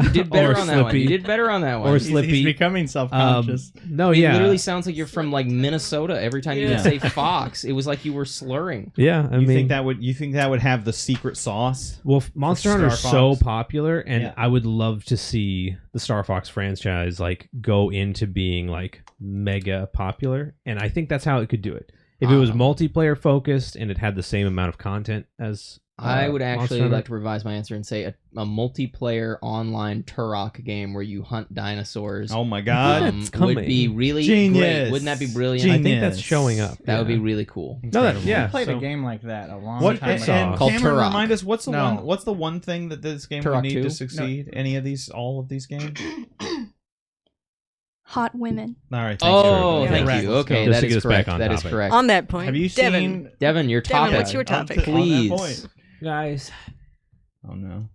You did better or on that one. Slippy. You did better on that one. Or He's Slippy. becoming self-conscious. No, It yeah, literally sounds like you're from like Minnesota every time you would Yeah. say Fox. It was like you were slurring. yeah. I You mean, think that would have the secret sauce? well, Monster Hunter is Star so Fox? popular, and Yeah. I would love to see the Star Fox franchise like go into being like mega popular, and I think that's how it could do it. If it was multiplayer focused and it had the same amount of content as I would Monster actually Hunter. like to revise my answer and say a multiplayer online Turok game where you hunt dinosaurs. Oh my god. It's Would coming. be really Genius. great. Wouldn't that be brilliant? I think that's Genius. showing up. That would be yeah. really cool. No, that, Incredible. yeah. I played so- a game like that a long What time and, ago. and Called Cameron, Turok. remind us what's the No. one thing that this game Turok would need 2? to succeed? Any of these, all of these games? Hot women. All right. Thanks, Oh, Drew. thank Correct. you. Okay, Just that to is get us back correct. on That is topic. correct. On that point, Have you Devin, seen? Devin, your topic. what's your topic? On that Please. point. Guys, Oh no.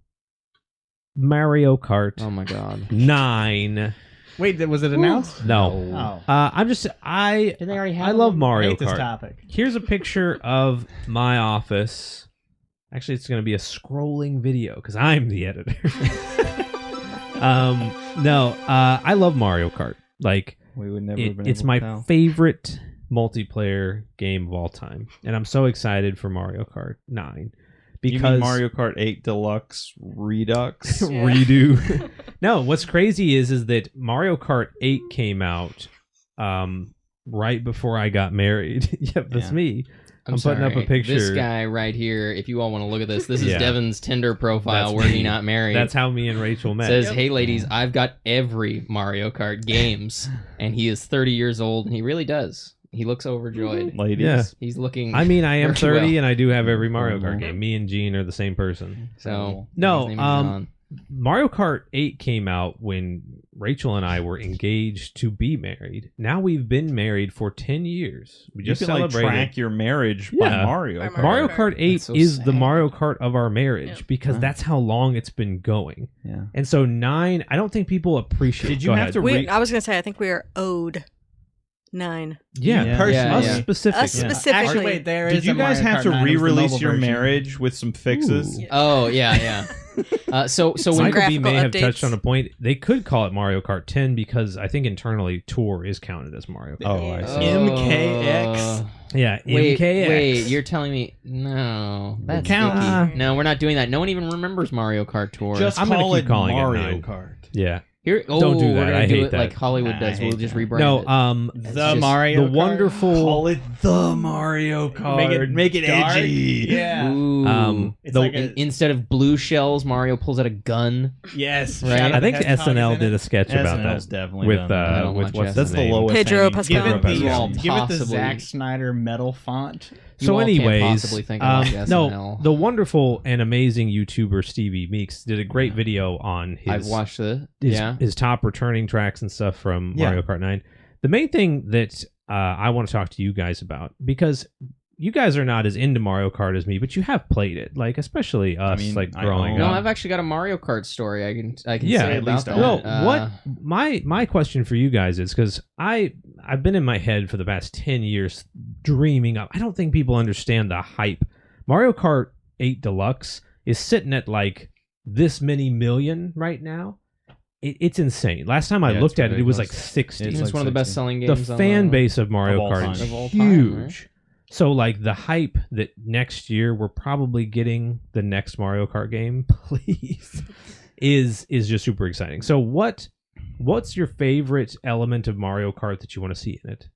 Mario Kart Oh my god. 9 Wait, was it announced? No. Oh. Did they already have I love one? Mario I hate this Kart. topic. Here's a picture of my office. Actually, it's going to be a scrolling video because I'm the editor. I love Mario Kart. Like, We would never have been it's able my to tell. favorite multiplayer game of all time, and I'm so excited for Mario Kart 9 You because mean Mario Kart 8 Deluxe Redux? redo. No, what's crazy is that Mario Kart 8 came out right before I got married. Yep, that's Yeah. me. I'm putting sorry. up a picture. This guy right here, if you all want to look at this is Yeah. Devin's Tinder profile. That's Were he me. not married? That's how me and Rachel met. Says, hey ladies, I've got every Mario Kart games. And he is 30 years old, and he really does. He looks overjoyed. Ladies. Yeah. He's looking. I mean, I am very 30 well. and I do have every Mario Kart Mhm. game. Me and Gene are the same person. So No, his name is John. Mario Kart 8 came out when Rachel and I were engaged to be married. Now we've been married for 10 years. We You just can like celebrated. track your marriage Yeah. by Mario. By Kart. Mario Kart 8 That's so is the sad. Mario Kart of our marriage Yeah. because Huh. that's how long it's been going. Yeah. And so 9, I don't think people appreciate. Did you Go have ahead. to I was gonna say I think we are owed 9. Yeah, Yeah. Personally, us Yeah. specifically. Us specifically. Actually, wait, there is Did you a guys Mario have Kart to 9. It was the re-release mobile your version. marriage with some fixes? Ooh. Oh, yeah. So when Michael B graphical may have updates. touched on a point. They could call it Mario Kart 10 because I think internally Tour is counted as Mario Kart. Oh, I see. MKX. Yeah, Wait, MKX. wait, you're telling me no? That's counts. icky. No, we're not doing that. No one even remembers Mario Kart Tour. Just I'm gonna call keep it calling it Mario 9. Kart. Yeah. Here, Don't do we're that. gonna I do hate it that. like Hollywood I does. We'll hate just that. rebrand No, it. The just- Mario the Kart. wonderful Call it the Mario Kart. Make it dark. edgy. Yeah. Ooh. It's the- like a, Instead of blue shells, Mario pulls out a gun. yes. Right. Shadow I think the Hedgehog SNL is in did it. a sketch about SNL's that definitely with done that. I don't with watch what's That's his the name? lowest. Pedro hanging- Pascal. Give it Pedro the, Pascal. give it the Possibly. Zack Snyder metal font. So You all can't anyways, possibly think of like no, SNL. the wonderful and amazing YouTuber Stevie Meeks did a great video on his I've watched it. his, Yeah. his top returning tracks and stuff from Yeah. Mario Kart 9. The main thing that I want to talk to you guys about, because you guys are not as into Mario Kart as me, but you have played it, like especially us, mean, like I growing own- No, up. I've actually got a Mario Kart story. I can Yeah, say at about least that. Well, what my question for you guys is, because I've been in my head for the past 10 years dreaming up. I don't think people understand the hype. Mario Kart 8 Deluxe is sitting at like this many million right now. It's insane. Last time I Yeah, looked it's at it, it was like ridiculous. 60. It's like one of the 60. best selling The games. fan base of Mario Of all Kart time. is Of all huge. time, right? So like the hype that next year we're probably getting the next Mario Kart game, please, is just super exciting. So what's your favorite element of Mario Kart that you want to see in it?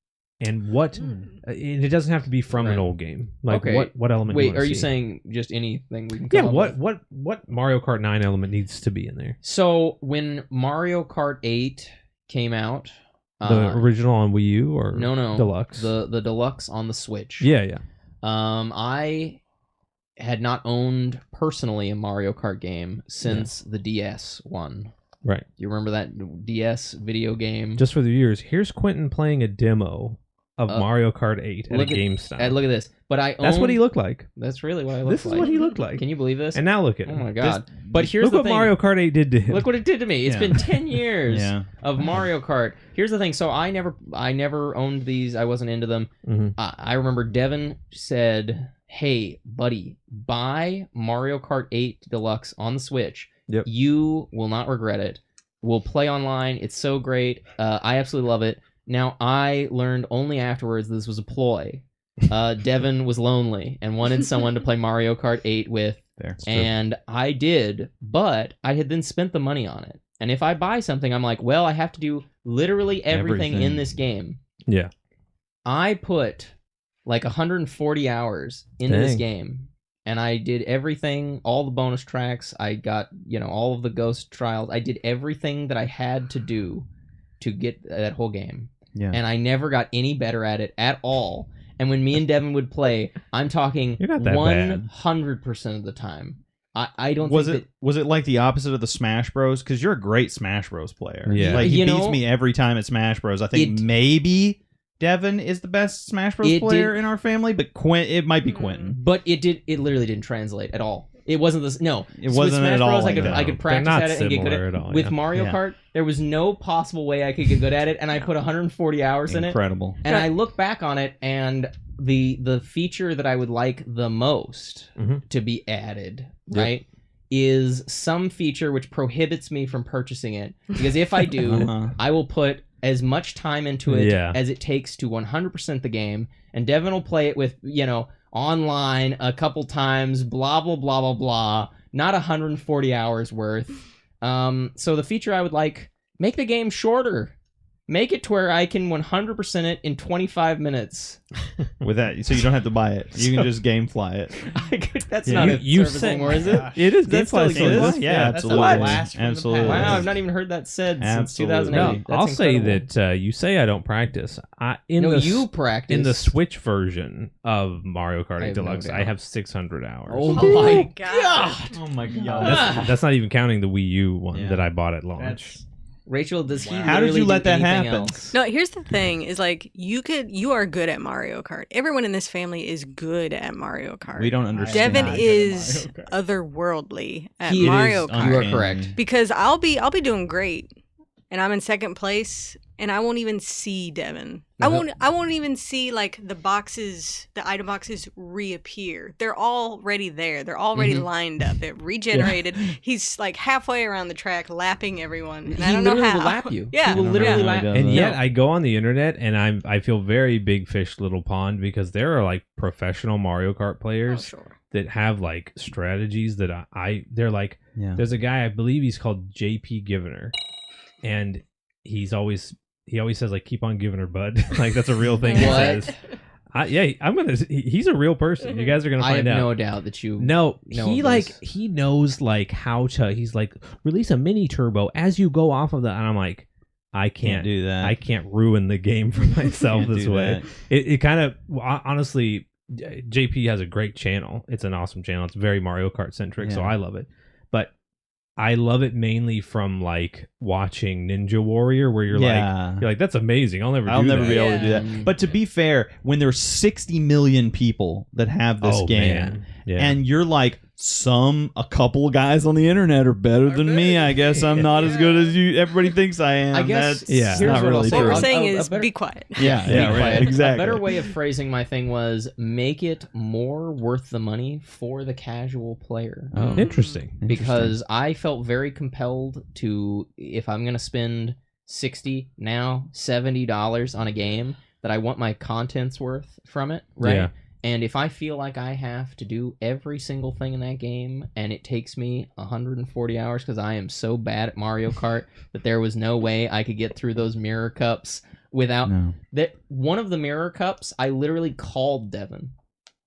And what and it doesn't have to be from an Right. old game. Like Okay. what element Wait, you wanna are you see? saying just anything we can? Yeah, come up with? what Mario Kart 9 element needs to be in there? So when Mario Kart 8 came out, The original on Wii U or no, Deluxe? the deluxe on the Switch. Yeah. I had not owned personally a Mario Kart game since the DS one. Right. You remember that DS video game? Just for the viewers, here's Quentin playing a demo of Mario Kart 8 at a GameStop. Look at this. But I owned, That's what he looked like. That's really what I looked This is like. what he looked like. Can you believe this? And now look at Oh him. my god! But here's Look the what thing. Mario Kart 8 did to him. Look what it did to me. It's Yeah. been 10 years Yeah. of Mario Kart. Here's the thing. So I never owned these. I wasn't into them. Mhm. I remember Devin said, "Hey, buddy, buy Mario Kart 8 Deluxe on the Switch. Yep. You will not regret it. We'll play online. It's so great. I absolutely love it." Now, I learned only afterwards this was a ploy. Devin was lonely and wanted someone to play Mario Kart 8 with. There. And I did, but I had then spent the money on it. And if I buy something, I'm like, well, I have to do literally everything in Everything. this game. Yeah. I put like 140 hours into this Dang. game. And I did everything, all the bonus tracks. I got, all of the ghost trials. I did everything that I had to do to get that whole game. Yeah. And I never got any better at it at all. And when me and Devin would play, I'm talking You're not that bad. 100% of the time. I don't Was think it like the opposite of the Smash Bros? Because you're a great Smash Bros player. Yeah. Like he You beats know, me every time at Smash Bros. I think maybe Devin is the best Smash Bros It player did- in our family, but it might be Quentin. But it literally didn't translate at all. It wasn't this. No, It with wasn't Smash at all Bros. like I could practice not at it and get good similar at at all, With yeah. Mario Yeah. Kart, there was no possible way I could get good at it, and I put 140 hours in it. Incredible. And I look back on it, and the feature that I would like the most Mhm. to be added, right, is some feature which prohibits me from purchasing it. Because if I do, I will put as much time into it as it takes to 100% the game, and Devin will play it with, online a couple times, blah, blah, blah, blah, blah. Not 140 hours worth. So the feature I would like, make the game shorter. Make it to where I can 100% it in 25 minutes. With that, so you don't have to buy it. You can just GameFly it. That's Yeah, not a service said- anymore, is it? It is. That's GameFly still still exists? exists. Yeah, That's absolutely. a blast from the Absolutely. past. Wow, I've not even heard that said since Absolutely. 2008. No, That's I'll say incredible. that you say I don't practice. You practice. in the Switch version of Mario Kart I 8 have no Deluxe. doubt. I have 600 hours. Oh Oh my my god. Oh my god. That's not even counting the Wii U one Yeah. that I bought at launch. That's Rachel, does he How did literally you let do that anything happen? else? No, here's the thing: is like you are good at Mario Kart. Everyone in this family is good at Mario Kart. We don't understand. Devin not good at is Mario Kart. otherworldly at He Mario is Kart. You are uncanny. correct. Because I'll be doing great, and I'm in second place, and I won't even see Devin. I won't even see like the item boxes reappear. They're already there. They're already lined up. It regenerated. He's like halfway around the track, lapping everyone. And I He don't know literally how. will lap you. Yeah, He will I don't literally know how lap he you. does And it. yet I go on the internet and I feel very big fish little pond because there are like professional Mario Kart Oh, players sure. that have like strategies that they're like, Yeah. there's a guy, I believe he's called JP Givener, and he always says like, keep on giving her, bud. Like that's a real thing he What? says. He's a real person. You guys are gonna I find have out. no doubt that you. No, know he of like this. he knows like how to. He's like, release a mini turbo as you go off of the. And I'm like, I can't do that. I can't ruin the game for myself Can't this do way. that. It kind of honestly, JP has a great channel. It's an awesome channel. It's very Mario Kart centric, so Yeah. I love it. But I love it mainly from like watching Ninja Warrior, where you're like, that's amazing. I'll never I'll do never that. be able to do Yeah. that. But to be fair, when there's 60 million people that have this Oh, game, man. Yeah. and you're like, a couple of guys on the internet are better than me. I guess I'm not as good as you. Everybody thinks I am. I guess. That's Yeah. Here's not what I'll really say. What true. we're A- saying a is better- be quiet. Yeah, Be yeah, right. quiet. Exactly. A better way of phrasing my thing was make it more worth the money for the casual player. Oh. Interesting. Because I felt very compelled to, if I'm going to spend $60, now $70 on a game, that I want my content's worth from it, right? Yeah. And if I feel like I have to do every single thing in that game and it takes me 140 hours because I am so bad at Mario Kart that there was no way I could get through those mirror cups without No. that. One of the mirror cups, I literally called Devin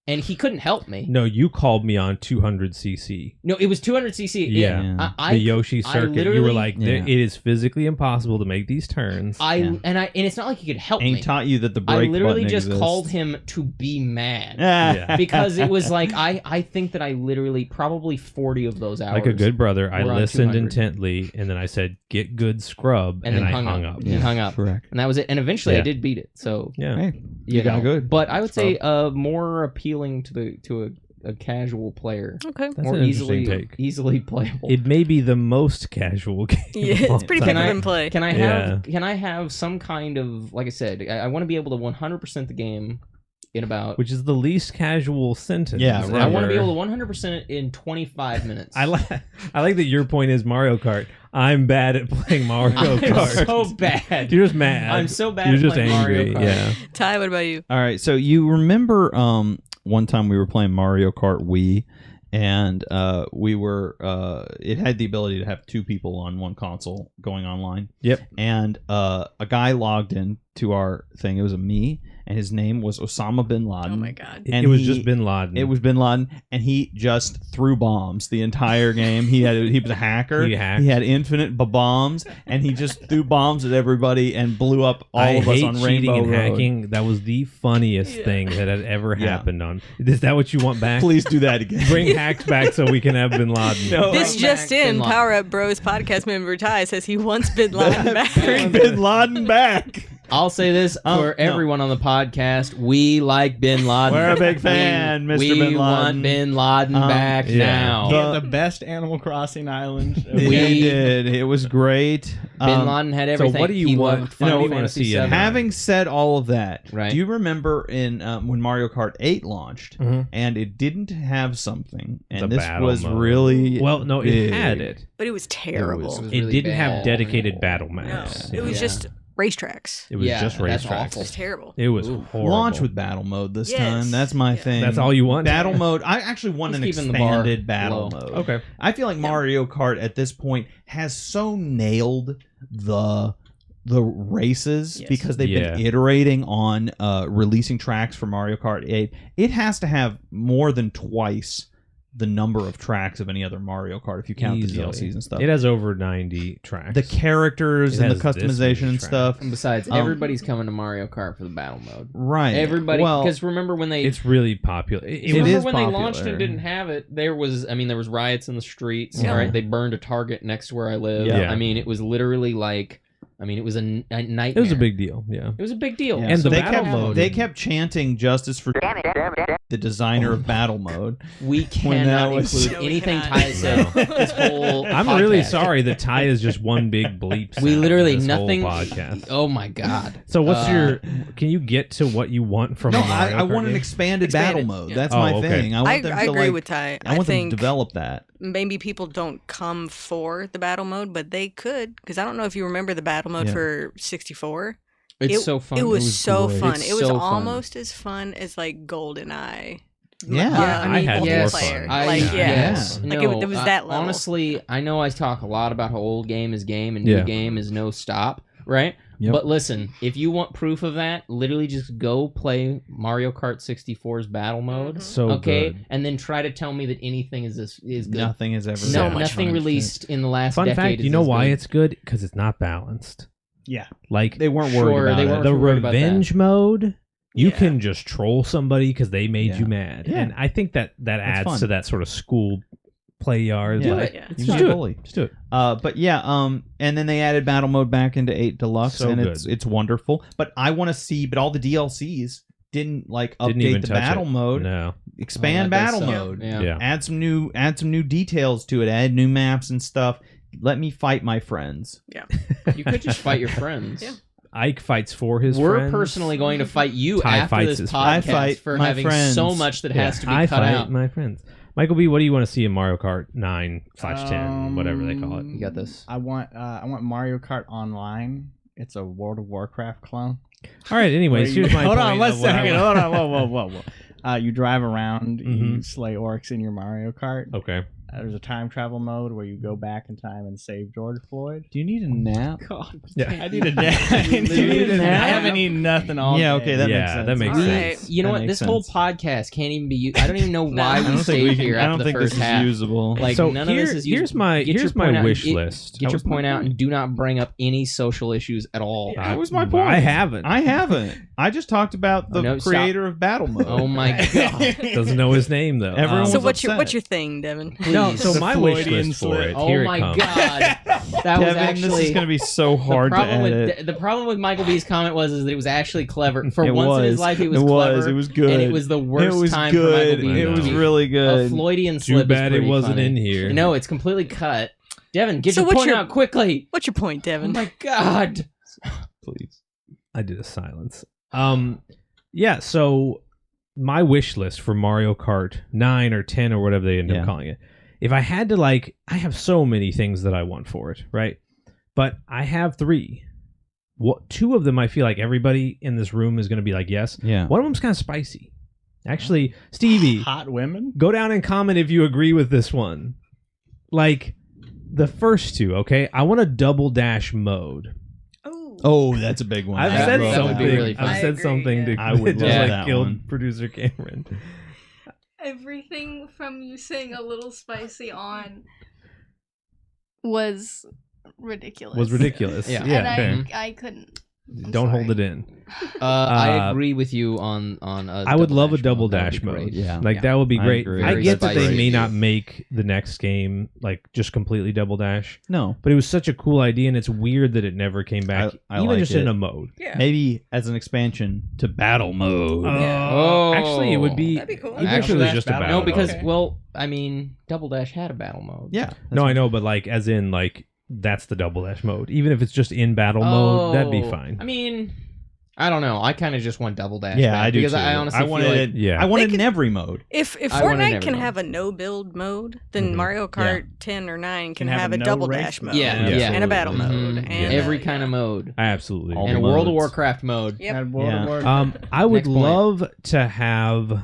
and he couldn't help me. No, you called me on 200cc. No, it was 200cc. Yeah. Yeah. The Yoshi I circuit. You were literally- like, Yeah. it is physically impossible to make these turns. And it's not like he could help And he me. taught you that the I brake literally button just exists. called him to be mad. Yeah. Because it was like I think that I literally probably 40 of those hours. Like a good brother, I We're on listened 200. intently, and then I said, "Get good, scrub," and and then I hung up. up. He hung up. Correct. And that was it. And eventually I Yeah. did beat it. So Yeah, Hey, you got know. good. But I would say more appealing to a casual player. Okay. that's More an interesting take. easily playable. It may be the most casual game. Yeah, of all it's pretty time. pick up and play. Can I have some kind of, like I said, I want to be able to 100% the game in about. Which is the least casual sentence. Yeah, right. I want to be ever. able to 100% it in 25 minutes. I like that your point is Mario Kart. I'm bad at playing Mario I'm Kart. so bad. You're just mad. I'm so bad You're at just playing angry. Mario Kart. Yeah. Ty, what about you? All right, so you remember one time we were playing Mario Kart Wii, and we were it had the ability to have two people on one console going online. Yep. And a guy logged in to our thing. It was me, and his name was Osama bin Laden. Oh my god. And it was he- just Bin Laden. It was bin Laden, and he just threw bombs the entire game. He was a hacker. He hacked. He had infinite bombs, and he just threw bombs at everybody and blew up all I of us hate on cheating Rainbow and Road. hacking. That was the funniest thing that had ever Yeah. happened on. Is that what you want back? Please do that again. Bring hacks back so we can have Bin Laden. No. This Bring just back Bin in, Laden. Power Up Bros podcast member Ty says he wants Bin Laden back. Bring bin Laden back. I'll say this for everyone on the podcast: we like Bin Laden. We're a big fan, Mr. We Bin Laden. want Bin Laden back now. He had the best Animal Crossing island. We did. It was great. Bin Laden had everything. So what do you He want? loved You know, Final we want to Fantasy see it. VII. Having said all of that, Right. do you remember in when Mario Kart 8 launched, Mhm. and it didn't have something, and The this battle was mode. really Well, no, big. it had it. But it was terrible. was It really didn't bad. have dedicated battle No, maps. it was Yeah. just racetracks. It was Yeah, just that's racetracks. awful. It was terrible. It was Ooh. horrible. Launch with battle mode this Yes. time. That's my Yeah. thing. That's all you want? Battle mode. I actually want He's an keeping the bar expanded battle low. mode. Okay. I feel like Mario Kart at this point has so nailed the races Yes. because they've Yeah. been iterating on releasing tracks for Mario Kart 8. It has to have more than twice the number of tracks of any other Mario Kart if you count Easily. the DLCs and stuff. It has over 90 tracks. The characters It and the has this many customization and tracks. stuff. And besides, Um, everybody's coming to Mario Kart for the battle mode. Right. Everybody, Well, because remember when they It's really popular. It remember is when they launched popular. and didn't have it, there was riots in the streets. Yeah. Right, they burned a Target next to where I live. Yeah. I mean, it was literally like, it was a nightmare. It was a big deal. Yeah. It was a big deal. Yeah, And so the they battle kept, mode- They kept chanting justice for the designer of battle mode. We When that cannot was- include No, we anything cannot. Ty said. This whole I'm really podcast. sorry that Ty is just one big bleep. We sound literally this whole nothing. podcast. Oh my god. So what's Uh, your? Can you get to what you want from? No, a Mario I Kart want an game? expanded Expanded, battle mode. yeah. That's Oh, my okay. thing. I want I them to agree like. with Ty. I want them think to develop that. maybe people don't come for the battle mode, but they could. Because I don't know if you remember the battle mode Yeah. for 64. It's it, so fun. It was so great. fun. It's It was so fun. almost as fun as like GoldenEye. Yeah. Yeah, I mean, I had yes, more fun. Like, yeah. yes. Like, No, it was that level. Honestly, I know I talk a lot about how old game is game and new Yeah. game is no stop, right? Yep. But listen, if you want proof of that, literally just go play Mario Kart 64's battle mode, So okay? good. And then try to tell me that anything is good. Nothing is ever. So No, much nothing fun. released in the last Fun decade fact: is you know as why good. it's good? Because it's not balanced. Yeah. Like They weren't Sure, worried about they it. weren't the too worried about that. revenge mode, you Yeah. can just troll somebody because they made Yeah. you mad, Yeah. and I think that adds fun. to that sort of school play yard. Yeah. Like, Yeah. You just can do bully. it. Just do it. But yeah, and then they added battle mode back into 8 Deluxe, So and good. it's wonderful. But I want to see, but all the DLCs didn't like Didn't even update the touch battle it. mode, No. expand Oh, that does battle suck. mode, Yeah. Yeah. add some new details to it, add new maps and stuff. Let me fight my friends. You could just fight your friends. Yeah. Ike fights for his We're friends. personally going to fight you Ty after fights this his podcast friends. I fight for my having friends. so much that has to be I cut fight out. my friends. Michael B, what do you want to see in Mario Kart 9/10, whatever they call it? You got this. I want Mario Kart Online. It's a World of Warcraft clone. All right. Anyways, Where you- here's my hold point on, one of what I second. want. Hold on, whoa. You drive around, you Mhm. slay orcs in your Mario Kart. Okay. There's a time travel mode where you go back in time and save George Floyd. Do you need a nap? God. Yeah. I need a nap. I haven't eaten nothing all Yeah, day. okay, that Yeah, makes sense. that makes All sense. right. You know That what? makes This whole sense. podcast can't even be used. I don't even know why No. we I don't stayed think here I don't after the think first this half. is usable. Like So none of this is used. here's my Get your point out- wish get- list. Get That your was my point out point. and do not bring up any social issues at all. That was my point. I haven't. I haven't. I just talked about the Oh, no, stop. creator of battle mode. Oh my god. Doesn't know his name though. Everyone So was what's upset. your thing, Devin? no. Please. So The my wish Freudian list for slip. it. Oh Here my it comes. god. That was Kevin, actually this is going to be so hard the to problem edit. with the problem with Michael B's comment was is that it was actually clever. For It once in his was. life, it was It was. clever. It was good. And it was the worst it was time good. for Michael B. It was No. really A good. Freudian Too slip. bad is it pretty wasn't funny. in here. No, it's completely cut. Devin, get So your what's point your- out quickly. What's your point, Oh Devin? my god. Please. I did a silence. Yeah. So my wish list for Mario Kart 9 or 10 or whatever they end Yeah. up calling it. If I had to I have so many things that I want for it, right? But I have 3. What 2 of them I feel like everybody in this room is going to be like yes. Yeah. One of them's kind of spicy. Actually, Stevie, Hot women? go down and comment if you agree with this one. Like the first 2, okay? I want a double dash mode. Oh, that's a big one. I've That said would be something. really fun. I've I said agree, something yeah. to I would just love like that kill one. producer Cameron. Everything from you saying a little spicy on was ridiculous. Was ridiculous. Yeah. Yeah. And fair. Mhm. I couldn't. Don't hold it in. I agree with you on. I would love a double dash mode. Yeah. Like that would be I great. agree. I get that they Spicy. may not make the next game like just completely double dash, No. but it was such a cool idea, and it's weird that it never came back, I even like just it. in a mode. Yeah. Maybe as an expansion to battle mode. Oh, Actually, it would be. That'd be cool. Even if it was just a Battle battle. no, because Okay. well, I mean, Double Dash had a battle mode. Yeah. No, I know, but like as in like that's the double dash mode. Even if it's just in battle mode, that'd be fine. I mean, I don't know. I kind of just want Double Dash. Yeah, back I do because too. I honestly I wanted feel it. like Yeah. I wanted They it in every mode. If I want it Fortnite in can every have a no build mode, then Mhm. Mario Kart 10 or 9 can Can have have a a no double race dash mode. mode. Yeah, yeah. And a battle Mhm. mode. And every kind of mode, Absolutely. All and a the World of modes. Warcraft mode. Yep. Add World Yeah. of Warcraft. I would Next point. love to have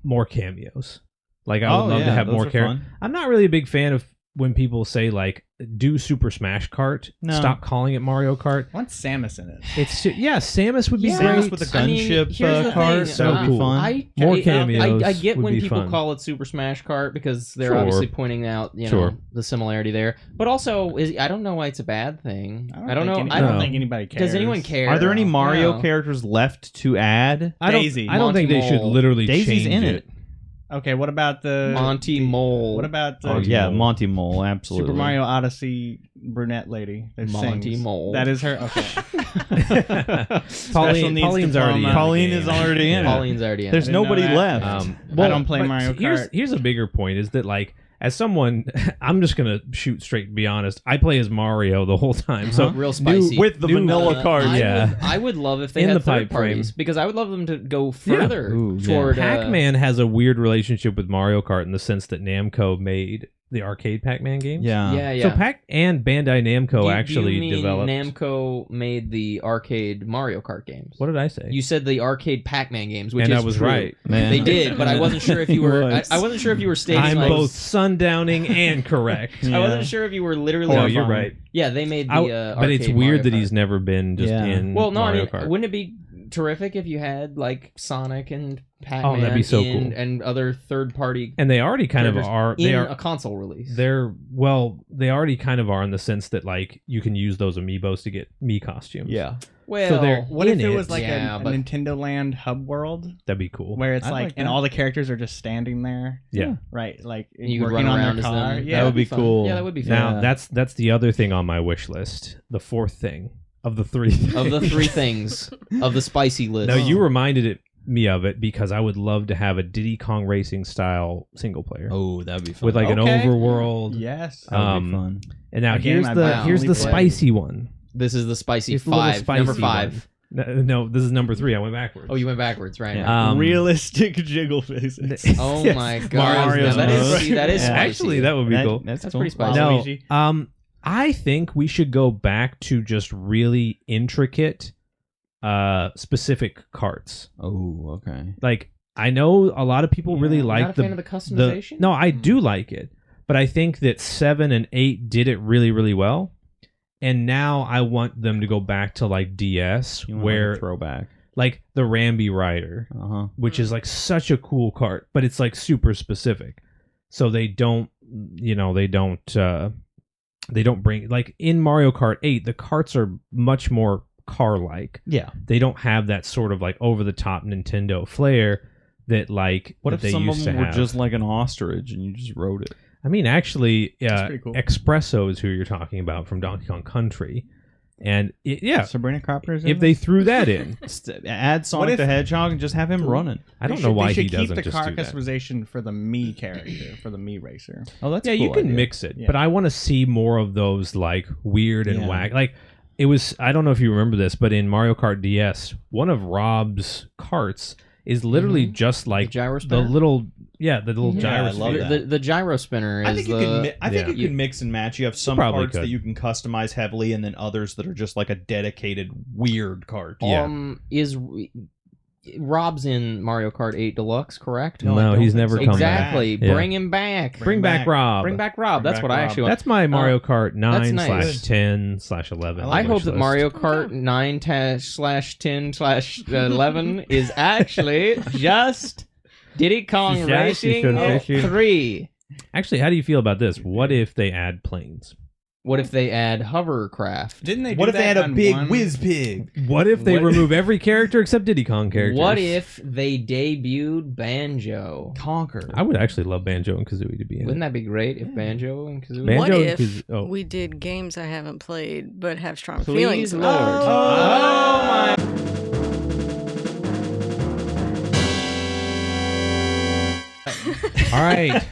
more cameos. Like I would love to have those more are cameos. fun. I'm not really a big fan of when people say like do Super Smash Kart. No. Stop calling it Mario Kart. I want Samus in it. It's Samus would be Yeah. great. Samus with a I mean, gunship here's the cart. thing, That would be cool. fun. More I cameos get would when be people fun. call it Super Smash Kart because they're Sure. obviously pointing out, Sure. the similarity there. But also, I don't know why it's a bad thing. I don't know. I don't No. think anybody cares. Does anyone care? Are there any Mario No. characters left to add? Daisy. I don't think they should Mole. literally Daisy's change in it. it. Okay, what about the Monty Mole. What about the Oh Monty yeah, Mole. Monty Mole, absolutely. Super Mario Odyssey brunette lady that Monty sings? Mole. That is her. Okay. Special needs Pauline's already in diploma. the Pauline game. is already in it. Pauline's already in. There's I didn't know nobody that. left. I don't play but Mario Kart. Here's a bigger point: is that like as someone, I'm just gonna shoot straight and be honest. I play as Mario the whole time, so real spicy. with the vanilla card. I would love if they In had the third pipe frame. parties because I would love them to go further Ooh, yeah. toward Pac-Man has a weird relationship with Mario Kart in the sense that Namco made the arcade Pac-Man games. Yeah. Yeah. So Pac and Bandai Namco Do actually you mean developed. Namco made the arcade Mario Kart games. What did I say? You said the arcade Pac-Man games, which and is I was true. right. Man. They did, but I wasn't sure if you were. Was. I wasn't sure if you were stating. I'm like, both sundowning and correct. I wasn't sure if you were literally. No, you're right. Yeah, they made the. But it's arcade weird Mario that Kart. he's never been just Yeah. in Well, no, Mario I mean, Kart. wouldn't it be terrific if you had like Sonic and Pac-Man that'd be so cool. and other third-party And they already kind of characters are. in They are. a console release? They already kind of are in the sense that like you can use those amiibos to get me costumes. Yeah. Well, So they're What if in it it. was like Yeah, a but- Nintendo Land hub world That'd be cool. where it's I'd like, like and that. all the characters are just standing there, Yeah. right? Like you could working run on around their as car. them. Yeah, That would be fun. cool. Yeah, that would be fun. Now Yeah. that's the other thing on my wish list. The fourth thing of the three. Of the three things of the spicy list. No, you reminded me of it because I would love to have a Diddy Kong Racing style single player Oh, that'd be fun. with like an Okay. overworld. Yes. That would be um, fun. And now A game I'd here's the definitely play. spicy one. This is the spicy It's the little five. Number spicy 5. No, this is number 3. I went backwards. Oh, you went backwards, right? Yeah. Realistic jiggle faces. Oh Yes. my god. Mario's Now that is, mode. see, that is Yeah. spicy. Actually, that would be cool. That's cool. pretty spicy. No, Waluigi. I think we should go back to just really intricate, specific carts. Oh, okay. Like I know a lot of people really You're like not a fan of the customization? No, I do like it, but I think that 7 and 8 did it really, really well. And now I want them to go back to like DS, You want where a throwback. like the Rambi Rider, which is like such a cool cart, but it's like super specific. So they don't bring like in Mario Kart 8, the carts are much more car-like. Yeah. They don't have that sort of like over-the-top Nintendo flair that like What that if they some of used them to were have. just like an ostrich and you just rode it? I mean, actually, pretty cool. Espresso is who you're talking about from Donkey Kong Country, and Sabrina Carpenter's. if they threw that in, Add Sonic if- the Hedgehog and just have him running. I don't know why he doesn't keep the just car do that. customization for the Mii character, for the Mii racer. Oh, that's Yeah, a you cool can idea. mix it, Yeah. but I want to see more of those like weird and Yeah. whack. Like it was, I don't know if you remember this, but in Mario Kart DS, one of Rob's carts is literally just like The gyro the spinner? little gyro I love sphere. that. The gyro spinner is I think you can. I think yeah. you can mix and match. You have some probably parts that could. you can customize heavily, and then others that are just like a dedicated weird cart. Yeah. Is Rob's in Mario Kart 8 Deluxe, correct? No, I No, don't he's think never so. come Exactly. back. Yeah. Bring him back. Bring back Rob. Bring back Rob. Bring That's back what I Rob. actually want. That's my Mario Kart that's 9 nice. /10/11. I hope wish that list. Mario Kart 9/10/11 is actually just Diddy Kong Racing 3. Actually, how do you feel about this? What if they add planes? What if they add hovercraft? Didn't they? What if they had a big one... whiz pig? What if they What- remove every character except Diddy Kong characters? What if they debuted Banjo? Conquer. I would actually love Banjo and Kazooie to be in. Wouldn't that be great if Banjo and Kazooie? Banjo What and if Kazoo- we did games I haven't played but have strong Please, feelings Lord. about? Oh my. All right,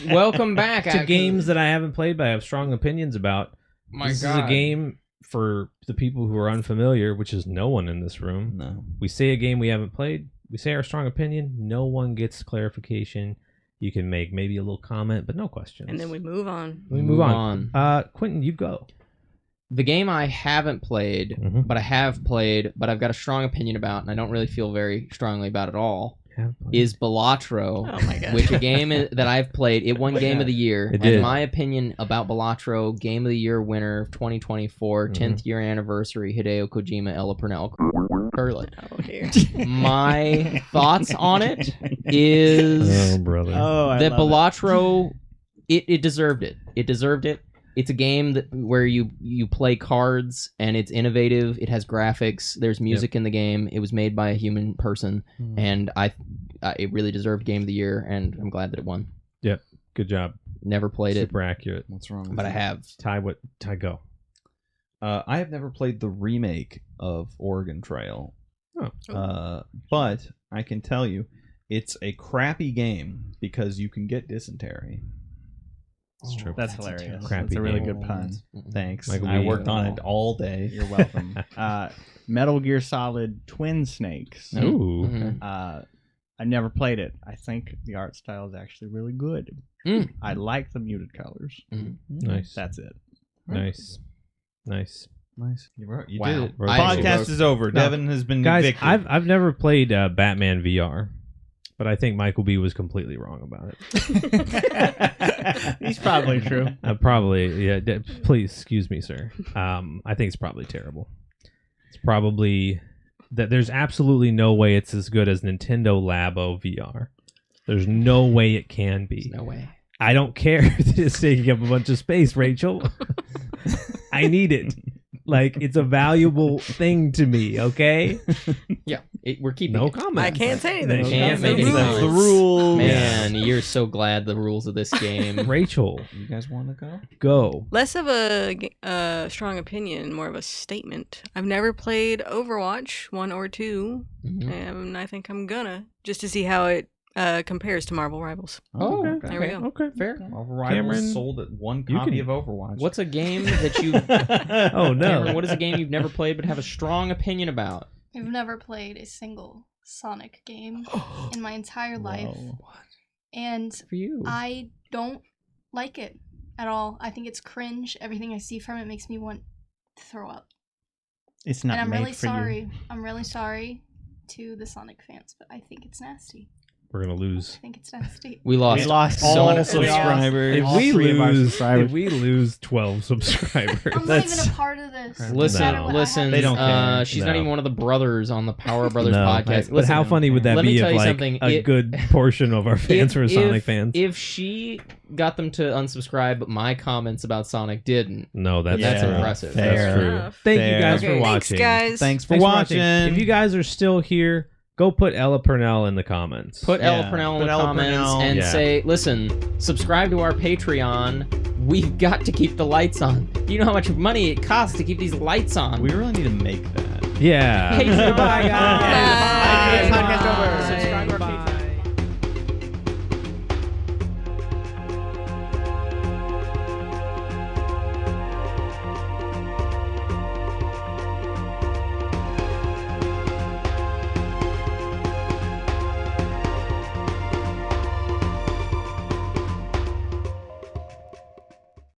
Welcome back to games that I haven't played but I have strong opinions about. My This God. is a game for the people who are unfamiliar, which is no one in this room. No. We say a game we haven't played. We say our strong opinion. No one gets clarification. You can make maybe a little comment, but no questions. And then we move on. we move on. Quentin, you go. The game I haven't played, Mhm. but I have played, but I've got a strong opinion about, and I don't really feel very strongly about at all, Have played. is Balatro. Oh my god. Which a game that I've played. It won Game of the Year. It And did. my opinion about Balatro, Game of the Year winner of 2024, 10th year anniversary, Hideo Kojima, Ella Purnell, Curlet. Oh dear. My thoughts on it is Oh, brother. Oh, that Balatro, it deserved it. It deserved it. It's a game where you play cards and it's innovative. It has graphics. There's music in the game. It was made by a human person, and it really deserved Game of the Year, and I'm glad that it won. Yep. Good job. Never played Super accurate. What's wrong with but I that? have. Ty, go. I have never played the remake of Oregon Trail. Oh. But I can tell you, it's a crappy game because you can get dysentery. It's true. That's hilarious. Crappy That's a really game. good pun. Thanks. Michael, I we- worked on it all day. You're welcome. Metal Gear Solid Twin Snakes. Ooh. Mhm. I never played it. I think the art style is actually really good. Mm. I like the muted colors. Nice. That's it. Nice. Nice. Nice. You Wow. did it. I actually Podcast wrote- is over. No. Devin has been Guys, evicted. I've never played Batman VR, but I think Michael B was completely wrong about it. He's probably true. Probably, yeah. Please excuse me, sir. I think it's probably terrible. It's probably that there's absolutely no way it's as good as Nintendo Labo VR. There's no way it can be. No way. I don't care that it's taking up a bunch of space, Rachel. I need it. Like, it's a valuable thing to me, okay? Yeah, we're keeping No it. comment. I can't say anything. Can't make No any rules. comments. The rules. Man, you're so glad the rules of this game. Rachel, You guys want to go? go. Less of a strong opinion, more of a statement. I've never played Overwatch 1 or 2, Mhm. and I think I'm gonna, just to see how it compares to Marvel Rivals. Oh, okay. There we go. Okay. Fair. Rivals Cameron, sold at one you copy can- of Overwatch. What's a game that you? Oh, no. Cameron, what is a game you've never played but have a strong opinion about? I've never played a single Sonic game in my entire life, Whoa. and For you. I don't like it at all. I think it's cringe. Everything I see from it makes me want to throw up. It's not And I'm made really for you. sorry. I'm really sorry to the Sonic fans, but I think it's nasty. We're going to I lose. think it's nasty. We lost. We lost so all many the subscribers. If All we three of our lose, subscribers. if we lose 12 subscribers, I'm not even a part of this. Listen, No matter what I listen. have They don't care. She's No. not even one of the brothers on the Power Brothers No, podcast. but Listen, how funny would that let me be tell if you like something. a good portion of our fans were Sonic fans? If she got them to unsubscribe, but my comments about Sonic didn't. No, that's That's true. impressive. That's Fair. true. Enough. Thank Fair. you guys Okay, for thanks, watching. guys. Thanks for Thanks watching. If you guys are still here, go put Ella Purnell in the comments. Put Yeah, Ella Purnell in put the Ella comments Purnell. and Yeah. say, listen, subscribe to our Patreon. We've got to keep the lights on. Do you know how much money it costs to keep these lights on? We really need to make that. Yeah. Patreon. Bye, guys. Bye. Podcast over. Subscribe